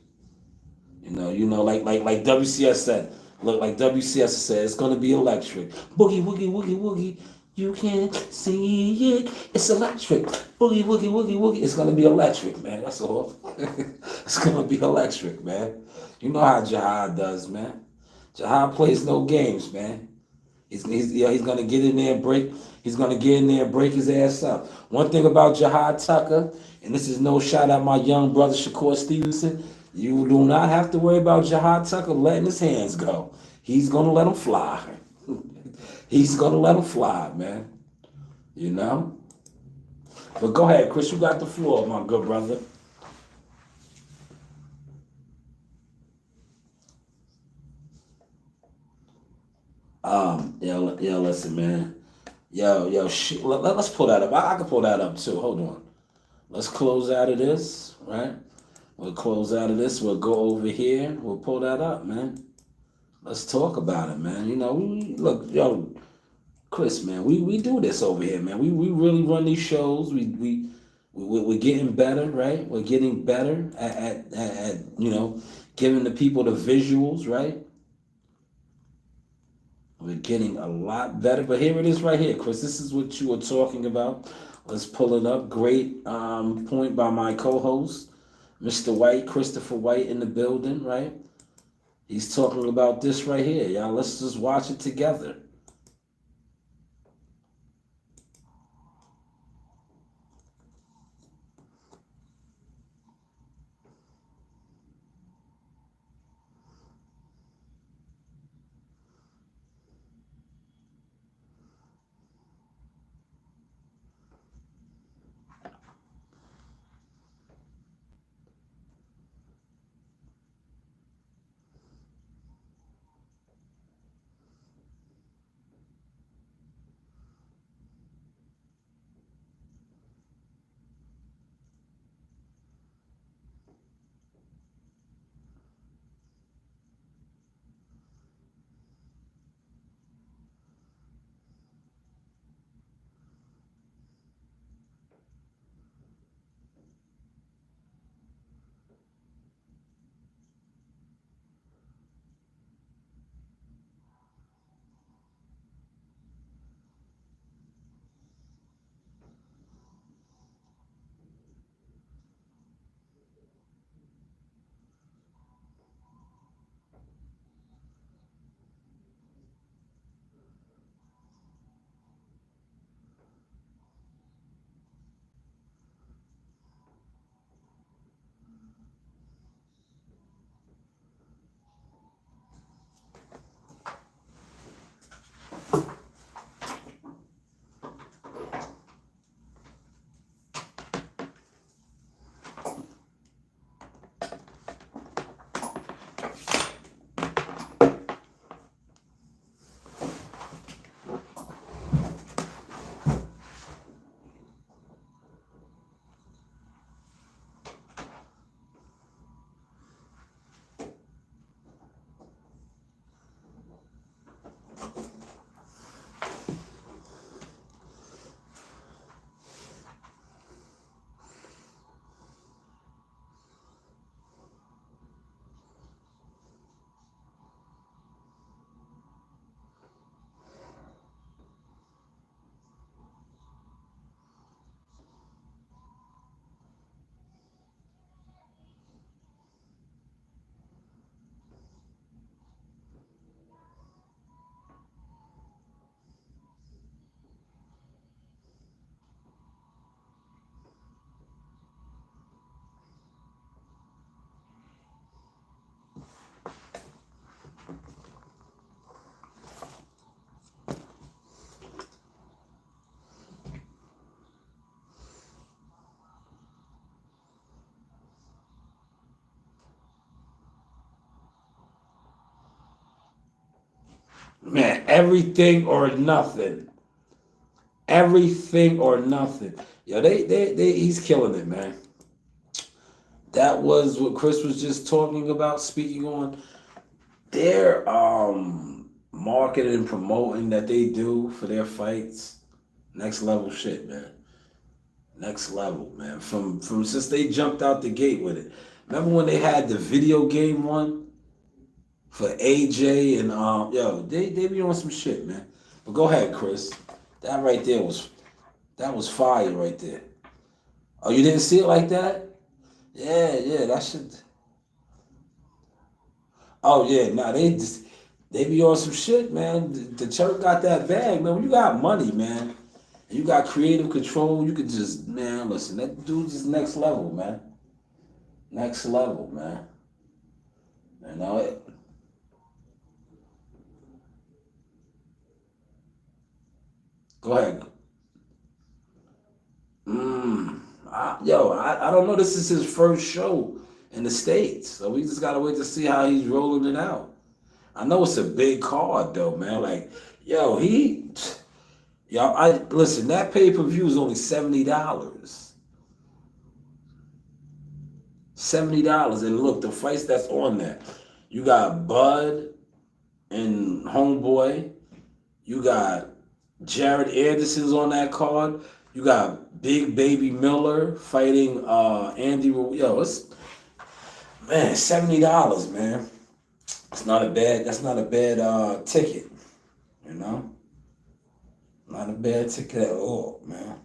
Like WCS said. Look, like WCS said, it's gonna be electric. Boogie, woogie, woogie, woogie. You can't see it. It's electric. Boogie, woogie, woogie, woogie. It's gonna be electric, man. That's all. It's gonna be electric, man. You know how Jihad does, man. Jihad plays no games, man. He's gonna get in there and break. He's gonna get in there and break his ass up. One thing about Jihad Tucker, and this is no shot at my young brother Shakur Stevenson, you do not have to worry about Jihad Tucker letting his hands go. He's gonna let him fly. He's gonna let him fly, man. But go ahead, Chris. You got the floor, my good brother. Listen, man. Let's pull that up. I can pull that up too. Hold on. Let's close out of this, right? We'll close out of this. We'll go over here. We'll pull that up, man. Let's talk about it, man. Chris, man, we do this over here, man. We really run these shows. We're getting better, right? We're getting better at giving the people the visuals, right? We're getting a lot better, but here it is right here, Chris. This is what you were talking about. Let's pull it up. Great point by my co-host, Mr. White, Christopher White, in the building, right? He's talking about this right here, y'all. Let's just watch it together. Man, everything or nothing. Everything or nothing. Yo, he's killing it, man. That was what Chris was just talking about, speaking on their marketing and promoting that they do for their fights. Next level shit, man. Next level, man. From since they jumped out the gate with it. Remember when they had the video game one for AJ and yo, they be on some shit, man. But go ahead, Chris. That right there was fire right there. Oh, you didn't see it like that? Yeah, yeah, that should. Oh yeah, nah, they be on some shit, man. The church got that bag, man. When you got money, man, and you got creative control, you could just, man, listen, that dude's just next level, man. Next level, man. You know it. Go ahead. I don't know. This is his first show in the States. So we just gotta wait to see how he's rolling it out. I know it's a big card though, man. Like, yo, I listen, that pay-per-view is only $70. $70. And look, the fights that's on there. You got Bud and Homeboy. You got Jared Anderson's on that card. You got Big Baby Miller fighting Andy. Yo, it's man, $70, man. It's not a bad. That's not a bad ticket. You know, not a bad ticket at all, man.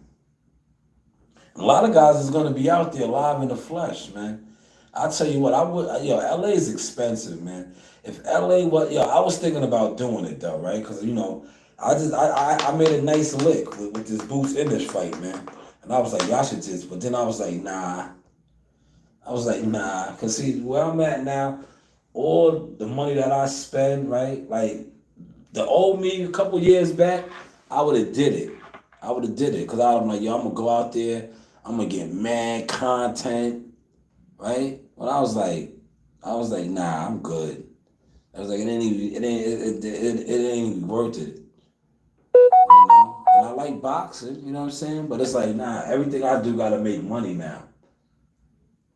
A lot of guys is gonna be out there live in the flesh, man. I tell you what, I would. Yo, LA is expensive, man. If LA, what, yo, I was thinking about doing it though, right? Because I made a nice lick with this Boots English fight, man. And I was like, y'all should just. But then I was like, nah. I was like, nah. Cause see, where I'm at now, all the money that I spend, right? Like the old me a couple years back, I would have did it. I would have did it. Cause I'm like, yo, I'm gonna go out there. I'm gonna get mad content, right? But I was like, nah, I'm good. I was like, it ain't even worth it, you know. And I like boxing, you know what I'm saying? But it's like, nah, everything I do gotta make money now.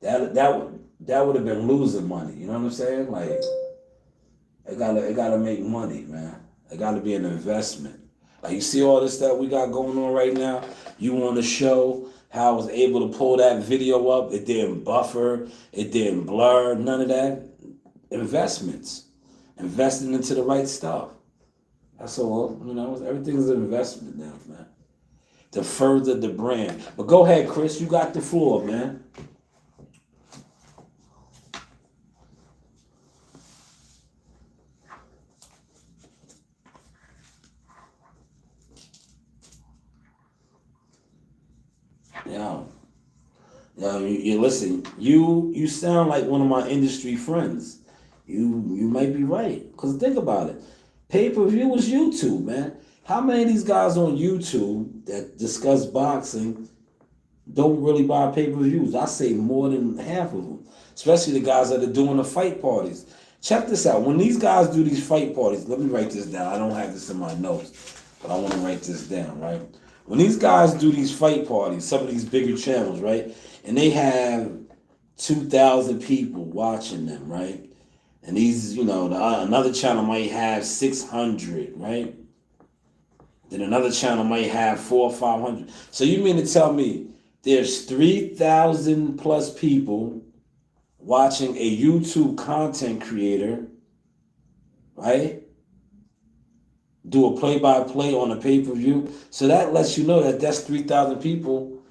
That would have been losing money, you know what I'm saying? Like, it gotta make money, man. It gotta be an investment. Like you see all this stuff we got going on right now. You on the show, how I was able to pull that video up. It didn't buffer, it didn't blur, none of that. Investments, investing into the right stuff. That's all. You know, everything's an investment now, man. To further the brand. But go ahead, Chris. You got the floor, man. Yeah. Yeah. You listen. You sound like one of my industry friends. You might be right. Cause think about it. Pay per view is YouTube, man. How many of these guys on YouTube that discuss boxing don't really buy pay per views? I say more than half of them, especially the guys that are doing the fight parties. Check this out. When these guys do these fight parties, let me write this down. I don't have this in my notes, but I want to write this down, right? When these guys do these fight parties, some of these bigger channels, right? And they have 2,000 people watching them, right? And these, another channel might have 600, right? Then another channel might have 400 or 500. So you mean to tell me there's 3,000 plus people watching a YouTube content creator, right? Do a play-by-play on a pay-per-view. So that lets you know that that's 3,000 people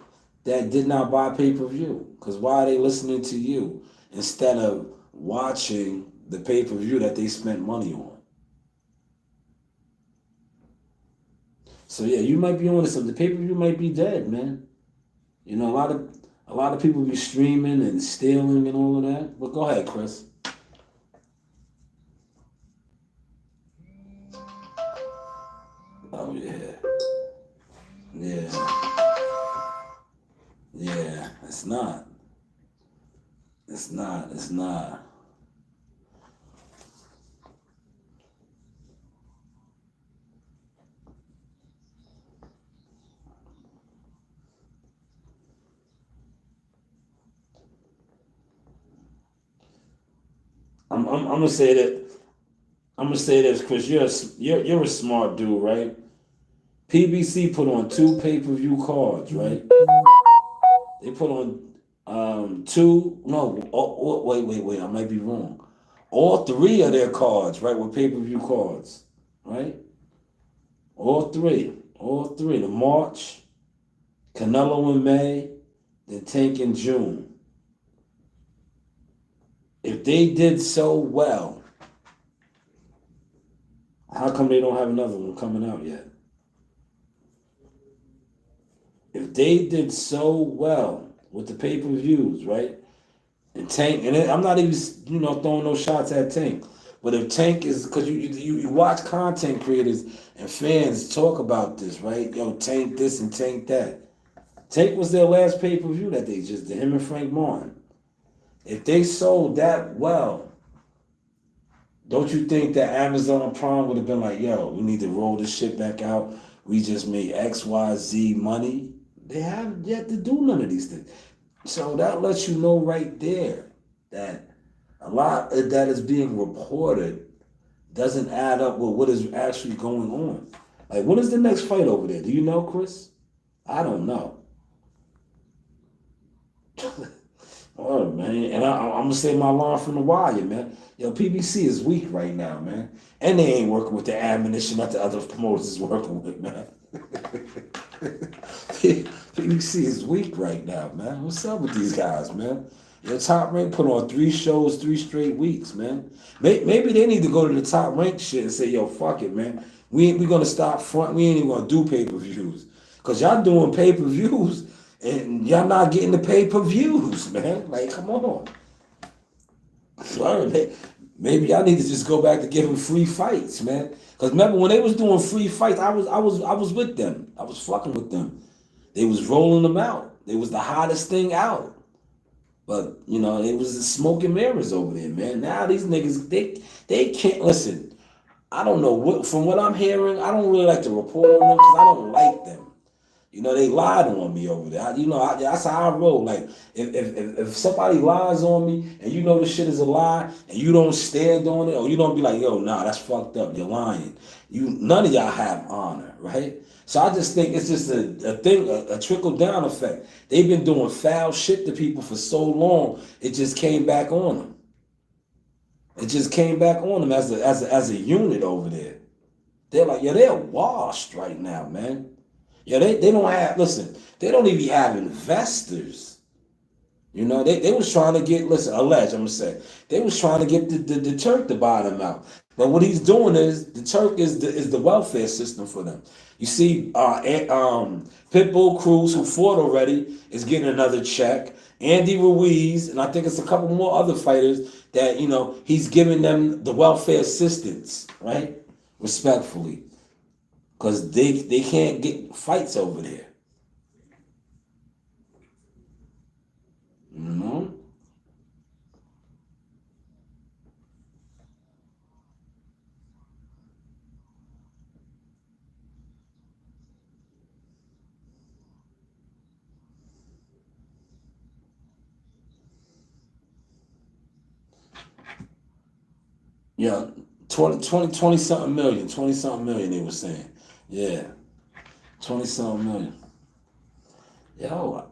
that did not buy pay-per-view. Because why are they listening to you instead of watching the pay-per-view that they spent money on? So yeah, you might be on something. The pay-per-view might be dead, man. You know, a lot of people be streaming and stealing and all of that. But go ahead, Chris. Oh yeah, yeah, yeah. It's not. It's not. It's not. I'm gonna say that. I'm gonna say this, Chris. You're a smart dude, right? PBC put on two pay-per-view cards, right? They put on two. No, wait. I might be wrong. All three of their cards, right, were pay-per-view cards, right? All three. The March, Canelo in May, then Tank in June. If they did so well, how come they don't have another one coming out yet? If they did so well with the pay per views, right? And Tank, and I'm not even throwing no shots at Tank, but if Tank is because you watch content creators and fans talk about this, right? Yo, Tank this and Tank that. Tank was their last pay per view that they just did. Him and Frank Martin. If they sold that well, don't you think that Amazon Prime would have been like, yo, we need to roll this shit back out? We just made XYZ money. They haven't yet to do none of these things. So that lets you know right there that a lot that is being reported doesn't add up with what is actually going on. Like, when is the next fight over there? Do you know, Chris? I don't know. Oh man, and I'm gonna say my line from the wire, man. Yo, PBC is weak right now, man, and they ain't working with the ammunition that the other promoters is working with, man. PBC is weak right now, man. What's up with these guys, man? Your Top Rank put on 3 shows, 3 straight weeks, man. Maybe they need to go to the Top Rank shit and say, yo, fuck it, man. We gonna stop front. We ain't even gonna do pay-per-views. Cause y'all doing pay-per-views and y'all not getting the pay-per-views, man. Like, come on. Sorry, maybe y'all need to just go back to giving free fights, man. Cause remember when they was doing free fights, I was with them. I was fucking with them. They was rolling them out. They was the hottest thing out. But you know, it was the smoke and mirrors over there, man. Now these niggas, they can't listen. I don't know what from what I'm hearing. I don't really like to report on them because I don't like them. You know, they lied on me over there. That's how I roll. Like, if somebody lies on me and you know the shit is a lie and you don't stand on it or you don't be like, yo, nah, that's fucked up. You're lying. None of y'all have honor, right? So I just think it's just a thing, a trickle down effect. They've been doing foul shit to people for so long, it just came back on them. It just came back on them as a unit over there. They're like, yeah, they're washed right now, man. Yeah, they don't have, listen, they don't even have investors. You know, they was trying to get, listen, alleged, I'm going to say, they was trying to get the Turk to buy them out. But what he's doing is, the Turk is the welfare system for them. You see, Pitbull Cruz, who fought already, is getting another check. Andy Ruiz, and I think it's a couple more other fighters that, you know, he's giving them the welfare assistance, right? Respectfully. Because they can't get fights over there. You know? Yeah, 20 something million, 20 something million they were saying. Yeah, 20 something million.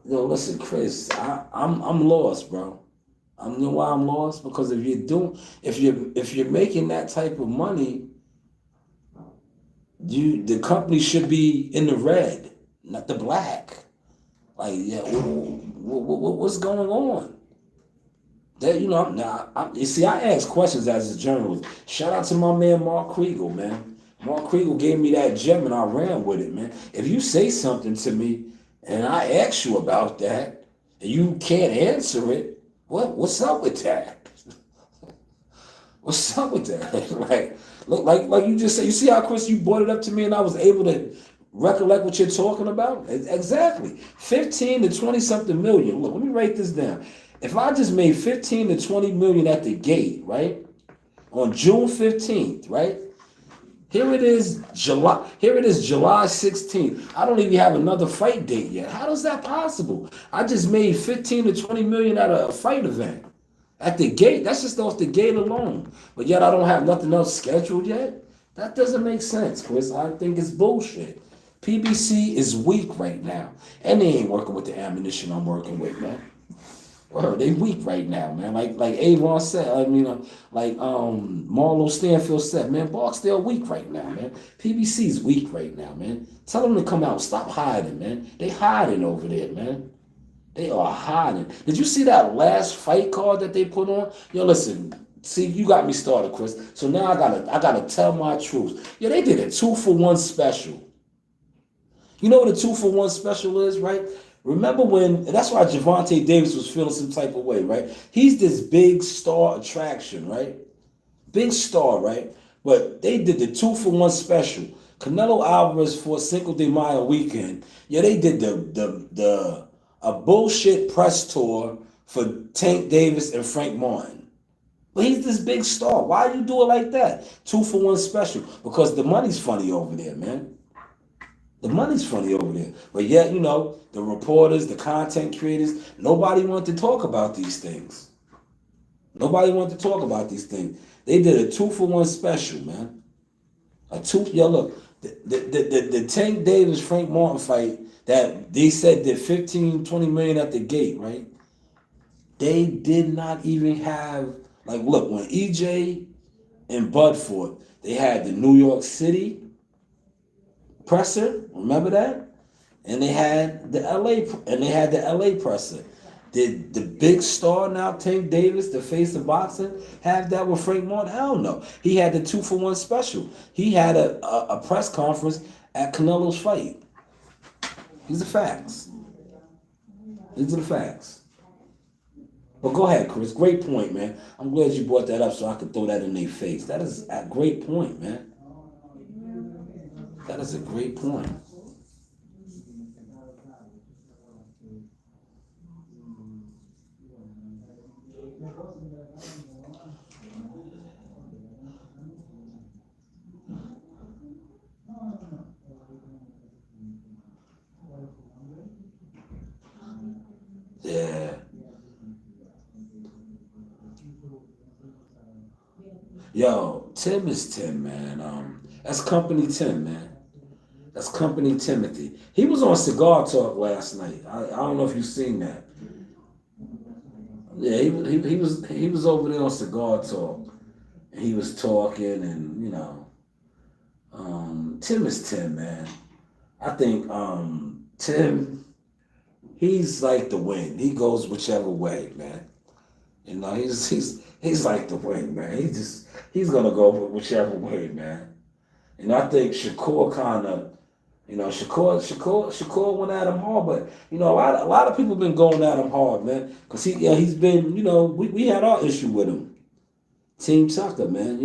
Listen, Chris, I'm lost, bro. You know why I'm lost? Because if you're making that type of money, the company should be in the red, not the black. Like, yeah, what's going on? That you see, I ask questions as a journalist. Shout out to my man Mark Kriegel, man. Mark Kriegel gave me that gem and I ran with it, man. If you say something to me and I ask you about that and you can't answer it, what's up with that? What's up with that? like, look, like you just said. You see how Chris, you brought it up to me and I was able to recollect what you're talking about? Exactly. 15 to 20 something million. Look, let me write this down. If I just made 15 to 20 million at the gate, right? On June 15th, right? Here it is July 16th. I don't even have another fight date yet. How is that possible? I just made 15 to 20 million at a fight event. At the gate, that's just off the gate alone. But yet I don't have nothing else scheduled yet? That doesn't make sense, Chris. I think it's bullshit. PBC is weak right now. And they ain't working with the ammunition I'm working with, man. They weak right now, man. Like Avon said, Marlo Stanfield said, man, Barksdale weak right now, man. PBC's weak right now, man. Tell them to come out. Stop hiding, man. They hiding over there, man. They are hiding. Did you see that last fight card that they put on? Yo, listen. See, you got me started, Chris. So now I gotta tell my truth. Yeah, they did a 2-for-1 special. You know what a 2-for-1 special is, right? Remember when, and that's why Gervonta Davis was feeling some type of way, right? He's this big star attraction, right? Big star, right? But they did the 2-for-1 special. Canelo Alvarez fought Cinco de Mayo weekend. Yeah, they did a bullshit press tour for Tank Davis and Frank Martin. But he's this big star. Why you do it like that? 2-for-1 special. Because the money's funny over there, man. The money's funny over there. But yet, the reporters, the content creators, nobody wanted to talk about these things. Nobody wanted to talk about these things. They did a 2-for-1 special, man. Look, the Tank Davis Frank Martin fight that they said did 15, 20 million at the gate, right? They did not even have, like, look, when EJ and Bud fought, they had the New York City presser, remember that? And they had the LA presser. Did the big star now, Tank Davis, the face of boxing, have that with Frank Martin? Hell no. He had the 2-for-1 special. He had a press conference at Canelo's fight. These are facts. These are the facts. But go ahead, Chris. Great point, man. I'm glad you brought that up so I could throw that in their face. That is a great point, man. That is a great point. Yeah. Yo, Tim is Tim, man. That's Company Tim, man. That's Company Timothy. He was on Cigar Talk last night. I don't know if you've seen that. Yeah, he was over there on Cigar Talk, and he was talking, and Tim is Tim, man. I think Tim, he's like the wind. He goes whichever way, man. He's like the wind, man. He's gonna go whichever way, man. And I think Shakur kind of, Shakur went at him hard, but a lot of people been going at him hard, man, because he's been, we had our issue with him. Team Tucker, man.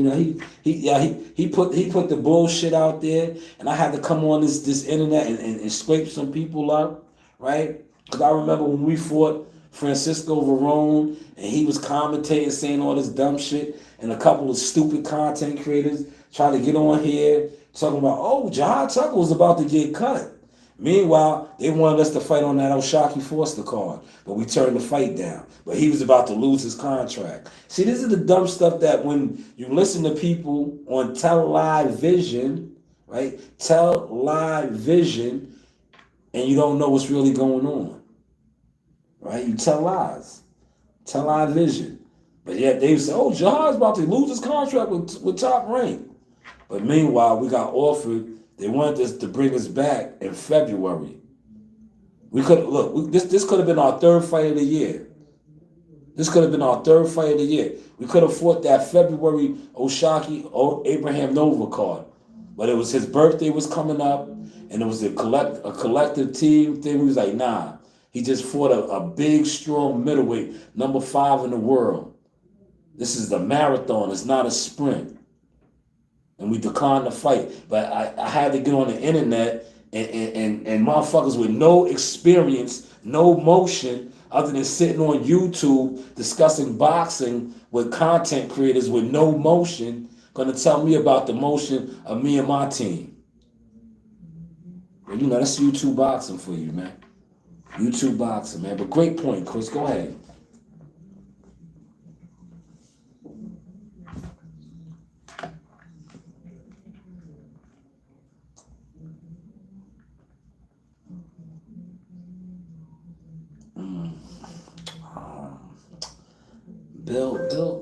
He put the bullshit out there, and I had to come on this internet and scrape some people up, right? Because I remember when we fought Francisco Varone, and he was commentating, saying all this dumb shit, and a couple of stupid content creators trying to get on here talking about, oh, Jahad Tucker was about to get cut. Meanwhile, they wanted us to fight on that O'Shaquie Foster card, but we turned the fight down. But he was about to lose his contract. See, this is the dumb stuff that when you listen to people on television, right? Television, and you don't know what's really going on, right? You tell lies. Television. But yet they say, oh, Jahad's about to lose his contract with Top Rank. But meanwhile, we got offered. They wanted us to bring us back in February. We could this could have been our third fight of the year. This could have been our third fight of the year. We could have fought that February O'Shaquie or Abraham Nova card, but it was his birthday was coming up, and it was a collective team thing. We was like, nah. He just fought a big, strong middleweight, number 5 in the world. This is a marathon. It's not a sprint. And we declined the fight. But I had to get on the internet and motherfuckers with no experience, no motion, other than sitting on YouTube discussing boxing with content creators with no motion, gonna tell me about the motion of me and my team. Well, that's YouTube boxing for you, man. YouTube boxing, man. But great point, Chris. Go ahead.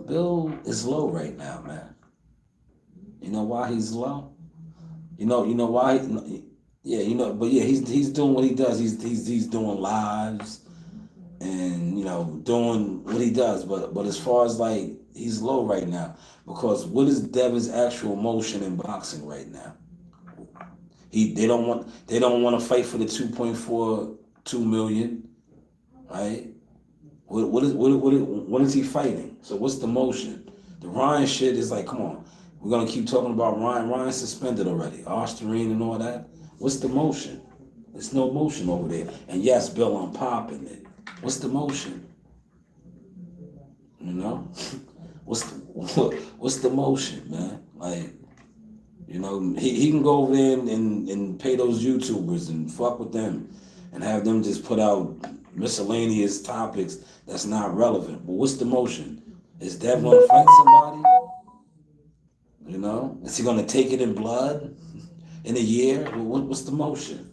Bill is low right now, man. You know why he's low? You know why? But he's doing what he does. He's doing lives and doing what he does. But as far as like he's low right now because what is Devin's actual motion in boxing right now? They don't want to fight for the 2.42 million, right? What is he fighting? So what's the motion? The Ryan shit is like, come on, we're gonna keep talking about Ryan. Ryan's suspended already, Osterine and all that. What's the motion? There's no motion over there. And yes, Bill, I'm popping it. What's the motion? What's the motion, man? Like, he can go over there and pay those YouTubers and fuck with them and have them just put out miscellaneous topics that's not relevant. But what's the motion? Is Dev gonna fight somebody? Is he gonna take it in blood in a year? What's the motion?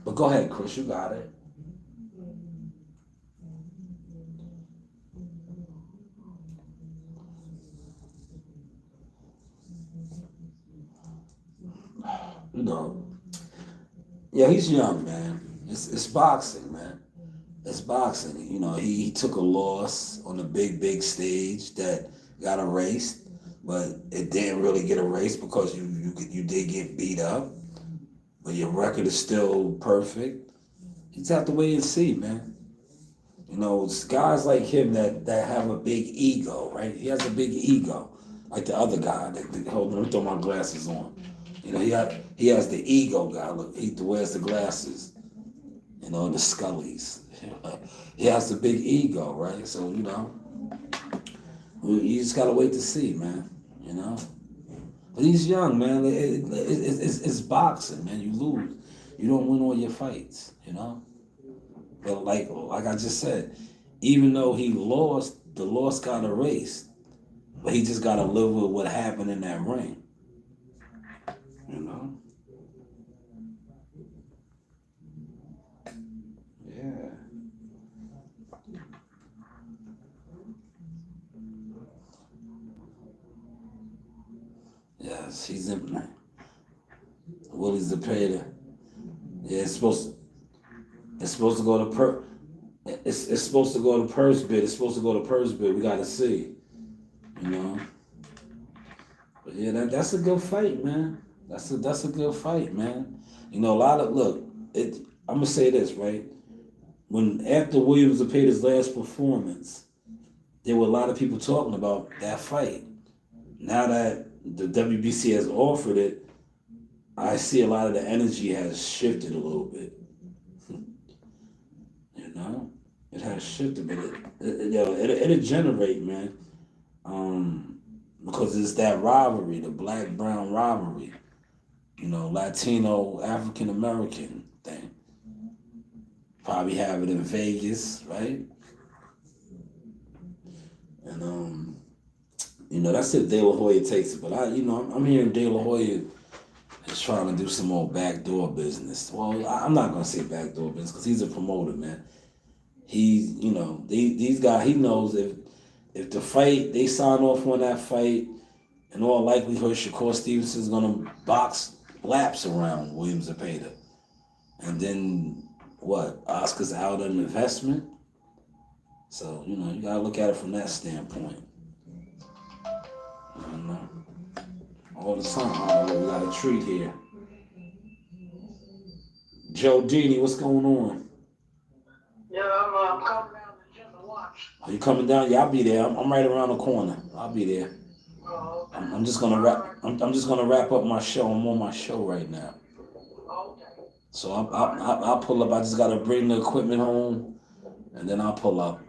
But go ahead, Chris, you got it. you know, yeah, he's young, man. It's boxing, man. It's boxing. You know, he took a loss on a big stage that got erased, but it didn't really get erased because you did get beat up, but your record is still perfect. You just have to wait and see, man. You know, it's guys like him that have a big ego, right? He has a big ego, like the other guy. Hold on, let me throw my glasses on. You know, he has the ego guy. Look, he wears the glasses. You know, the Scullies. He has a big ego, right? So you know, you just gotta wait to see, man. You know, but he's young, man. It's boxing, man. You lose, you don't win all your fights. You know. But like I just said, even though he lost, the loss got erased. But he just gotta live with what happened in that ring. You know? Yeah. Yes, he's in Willie Zepeda. Yeah, it's supposed to go to it's supposed to go to purse bid. It's supposed to go to purse bid. We gotta see. You know? But yeah, that's a good fight, man. That's a good fight, man. You know, a lot of look. I'm gonna say this right. When after Williams Zepeda's last performance, there were a lot of people talking about that fight. Now that the WBC has offered it, I see a lot of the energy has shifted a little bit. You know, it has shifted, but it'll generate, man. Because it's that rivalry, the black brown rivalry, you know, Latino African American thing. Probably have it in Vegas, right? And you know, that's if De La Hoya takes it. But I'm hearing De La Hoya is trying to do some more backdoor business. Well, I'm not gonna say backdoor business because he's a promoter, man. He's, you know, these guys. He knows if the fight they sign off on that fight, in all likelihood, Shakur Stevenson's gonna box laps around Williams Zepeda, and then what? Oscar's out an investment. So you know you gotta look at it from that standpoint. You know, all the time. Oh, we got a treat here. Joe Dini, what's going on? Yeah, I'm coming down to the gym to watch. Are you coming down? Yeah, I'll be there. I'm right around the corner. I'll be there. Oh, okay. I'm just gonna wrap. I'm just gonna wrap up my show. I'm on my show right now. Okay. So I'll pull up. I just gotta bring the equipment home, and then I'll pull up.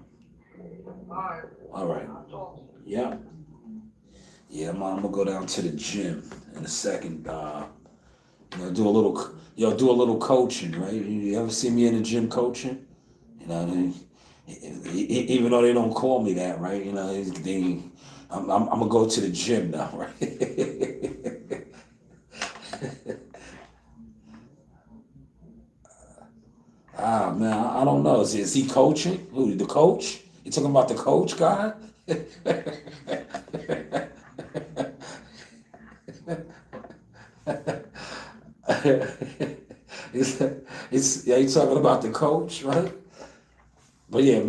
All right. All right. I'll talk to you. Yeah. Yeah, I'm gonna go down to the gym in a second. You know, do a little coaching, right? You ever see me in the gym coaching? You know, even though they don't call me that, right? You know, I'm gonna go to the gym now, right? Man, I don't know. Is he coaching? Who, the coach? You talking about the coach guy? Yeah, you talking about the coach, right? But yeah,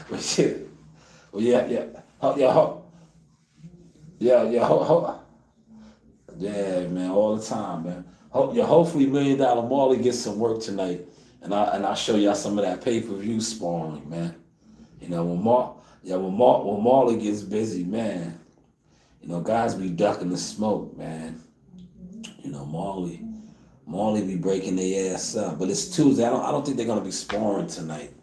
but yeah, well, yeah, yeah, man, all the time, man. Hopefully, $1 Million Marley gets some work tonight, and I'll show y'all some of that pay-per-view sparring, man. You know, when Marley gets busy, man. You know, guys be ducking the smoke, man. You know, Marley be breaking their ass up. But it's Tuesday. I don't think they're gonna be sparring tonight.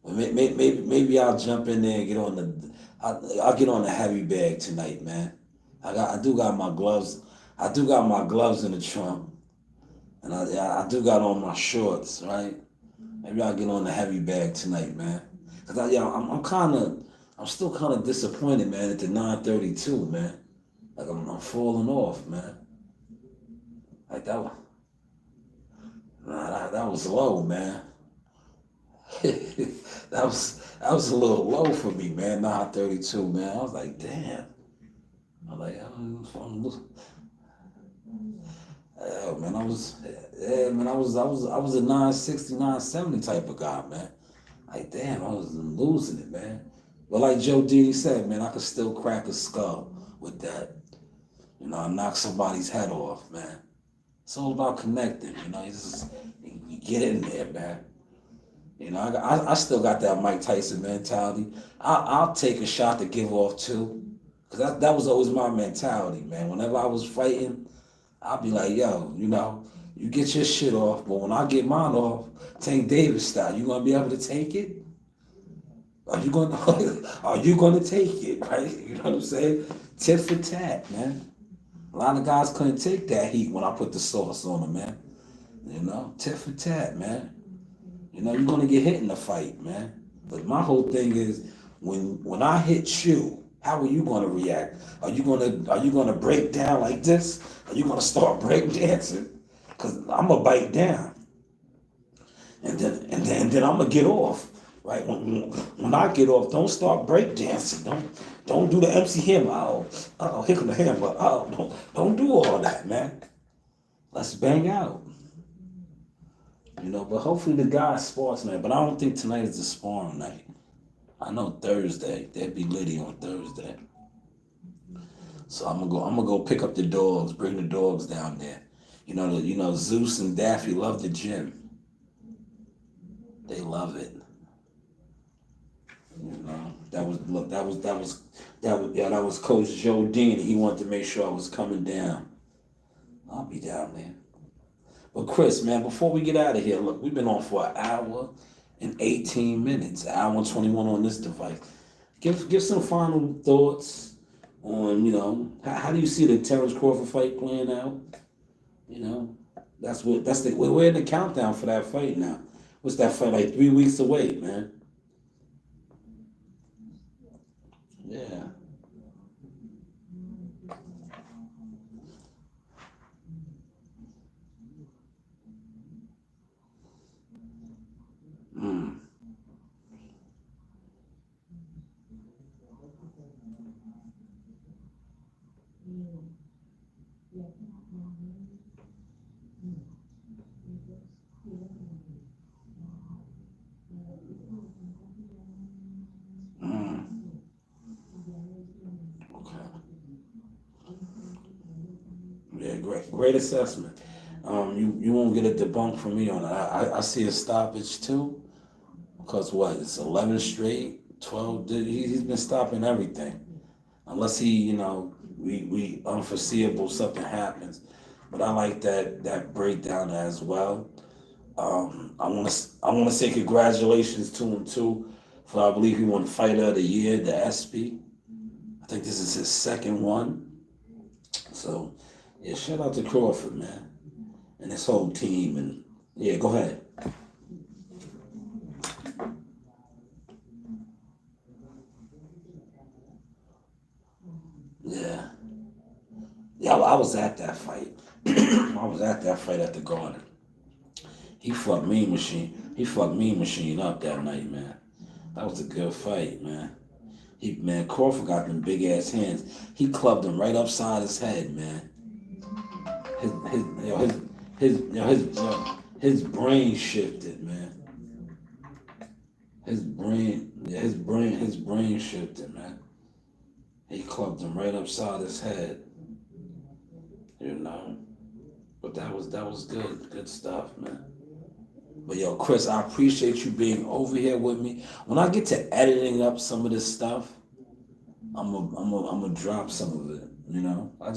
Maybe I'll jump in there and get on I'll get on the heavy bag tonight, man. I do got my gloves. I do got my gloves in the trunk, and I do got on my shorts, right? Maybe I'll get on the heavy bag tonight, man. Cause I'm still kind of disappointed, man, at the 932, man. Like I'm falling off, man. Like that was low, man. that was a little low for me, man. 932, man. I was like, damn. I'm like, oh man, I was a 960, 970 type of guy, man. Like, damn, I was losing it, man. But like Joe Didi said, man, I could still crack a skull with that. You know, I knock somebody's head off, man. It's all about connecting, you know. You get in there, man. You know, I still got that Mike Tyson mentality. I'll take a shot to give off too, cause that was always my mentality, man. Whenever I was fighting, I'll be like, yo, you know, you get your shit off, but when I get mine off, Tank Davis style, you gonna be able to take it? Are you gonna are you gonna take it, right? You know what I'm saying? Tit for tat, man. A lot of guys couldn't take that heat when I put the sauce on them, man. You know, tit for tat, man. You know, you're gonna get hit in the fight, man. But my whole thing is when I hit you, how are you gonna react? Are you gonna break down like this? Are you gonna start break dancing? Cause I'm gonna bite down. And then I'm gonna get off. Right? When I get off, don't start break dancing. Don't do the MC Hammer. Oh, here come the hammer. Oh, don't do all that, man. Let's bang out. You know, but hopefully the guys sports tonight. But I don't think tonight is the sparring night. I know Thursday. They'd be litty on Thursday. So I'm gonna go pick up the dogs, bring the dogs down there. Zeus and Daffy love the gym. They love it. You know, that was Coach Joe Dean. He wanted to make sure I was coming down. I'll be down there. But Chris, man, before we get out of here, look, we've been on for an hour and 18 minutes, an hour and 21 on this device. Give some final thoughts on, how do you see the Terrence Crawford fight playing out? You know, we're in the countdown for that fight now. What's that fight, like 3 weeks away, man? Yeah. Mm. Mm. Okay. Yeah, great assessment. You won't get a debunk from me on that. I see a stoppage too, because what? It's 11 straight, 12. He's been stopping everything, unless we unforeseeable something happens. But I like that breakdown as well. I want to say congratulations to him too, for I believe he won Fighter of the Year, the ESPY. I think this is his second one. So yeah, shout out to Crawford, man, and his whole team. And yeah, go ahead. Yeah, yeah, I was at that fight. I was at that fight at the Garden. He fucked Mean Machine up that night, man. That was a good fight, man. Crawford got them big ass hands. He clubbed him right upside his head, man. His brain shifted, man. His brain shifted, man. He clubbed him right upside his head, you know. But that was good stuff, man. But yo, Chris, I appreciate you being over here with me. When I get to editing up some of this stuff, I'm gonna drop some of it. You know, I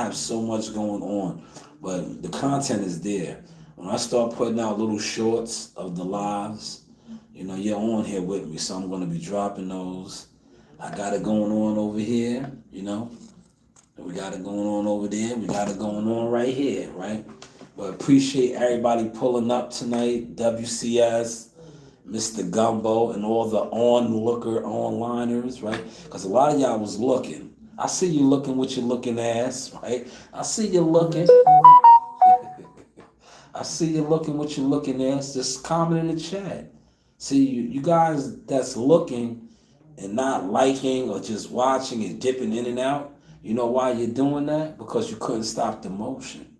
have so much going on, but the content is there. When I start putting out little shorts of the lives, you're on here with me, so I'm gonna be dropping those. I got it going on over here, we got it going on over there. We got it going on right here, right? But appreciate everybody pulling up tonight. WCS, Mr. Gumbo, and all the onliners, right? Because a lot of y'all was looking. I see you looking with your looking ass, right? I see you looking. I see you looking with your looking ass. Just comment in the chat. See, you guys that's looking and not liking or just watching and dipping in and out, You know why you're doing that? Because you couldn't stop the motion.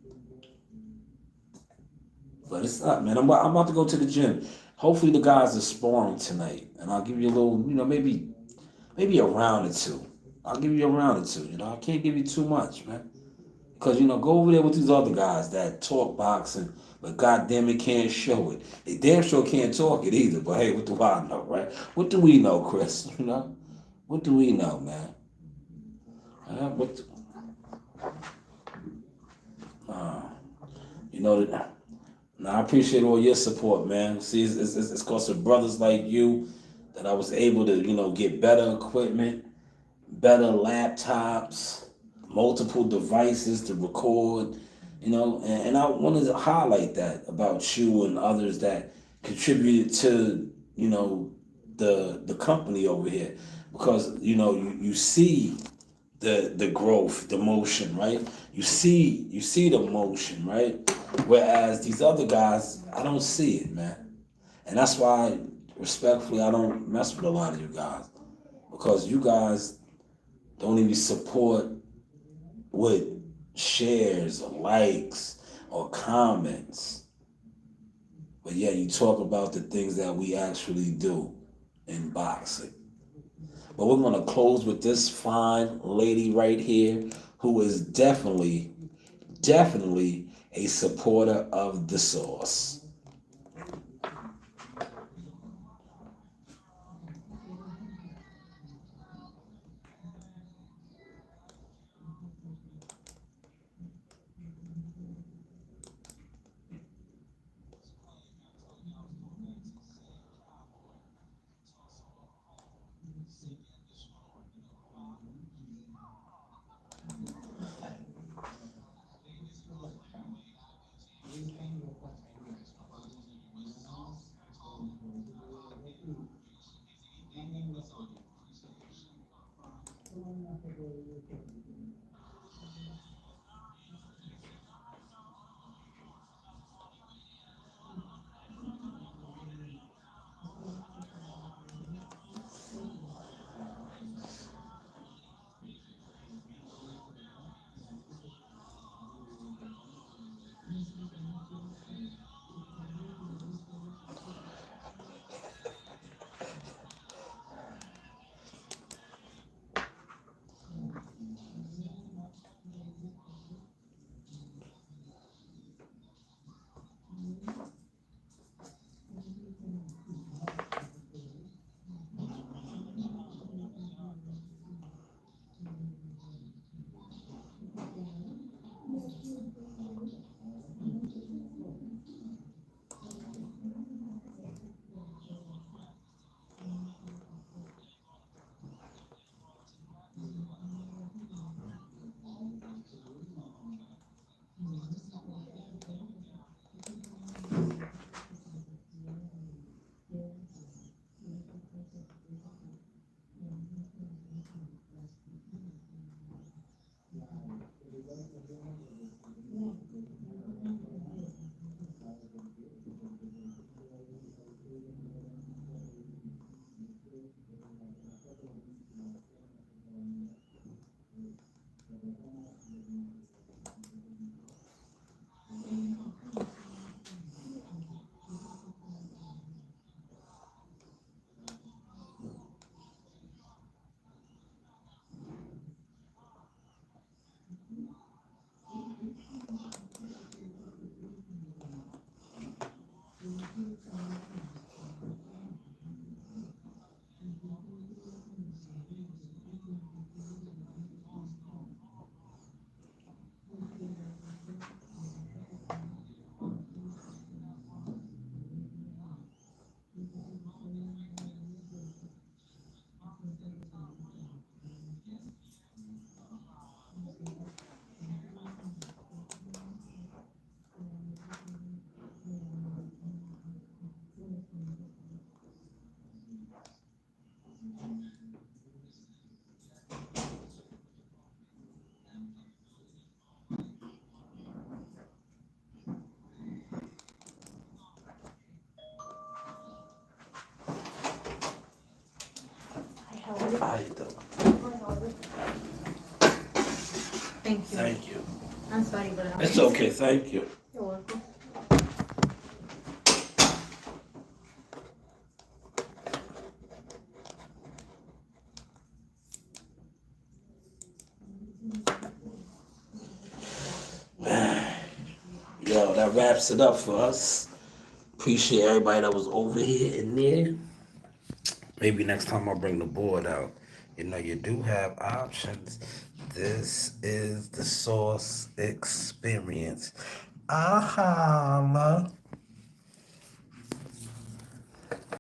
But it's not, man. I'm about to go to the gym. Hopefully the guys are sparring tonight, and I'll give you a little, maybe a round or two. I'll give you a round or two. I can't give you too much, man. Because go over there with these other guys that talk boxing, but goddamn it can't show it. They damn sure can't talk it either. But hey, what do I know, right? What do we know, Chris? What do we know, man? What? That. Now I appreciate all your support, man. See, it's because of brothers like you that I was able to, get better equipment, better laptops, multiple devices to record, and I wanted to highlight that about you and others that contributed to, the company over here. Because, you see the growth, the motion, right? You see the motion, right? Whereas these other guys, I don't see it, man. And that's why, respectfully, I don't mess with a lot of you guys. Because you guys don't even support with shares or likes or comments. But yeah, you talk about the things that we actually do in boxing. But we're going to close with this fine lady right here who is definitely a supporter of the sauce. How you doing? Thank you. Thank you. I'm sorry, but It's okay. Thank you. You're welcome. Yo, that wraps it up for us. Appreciate everybody that was over here and there. Maybe next time I'll bring the board out. You know, you do have options. This is the Source Experience. Aha.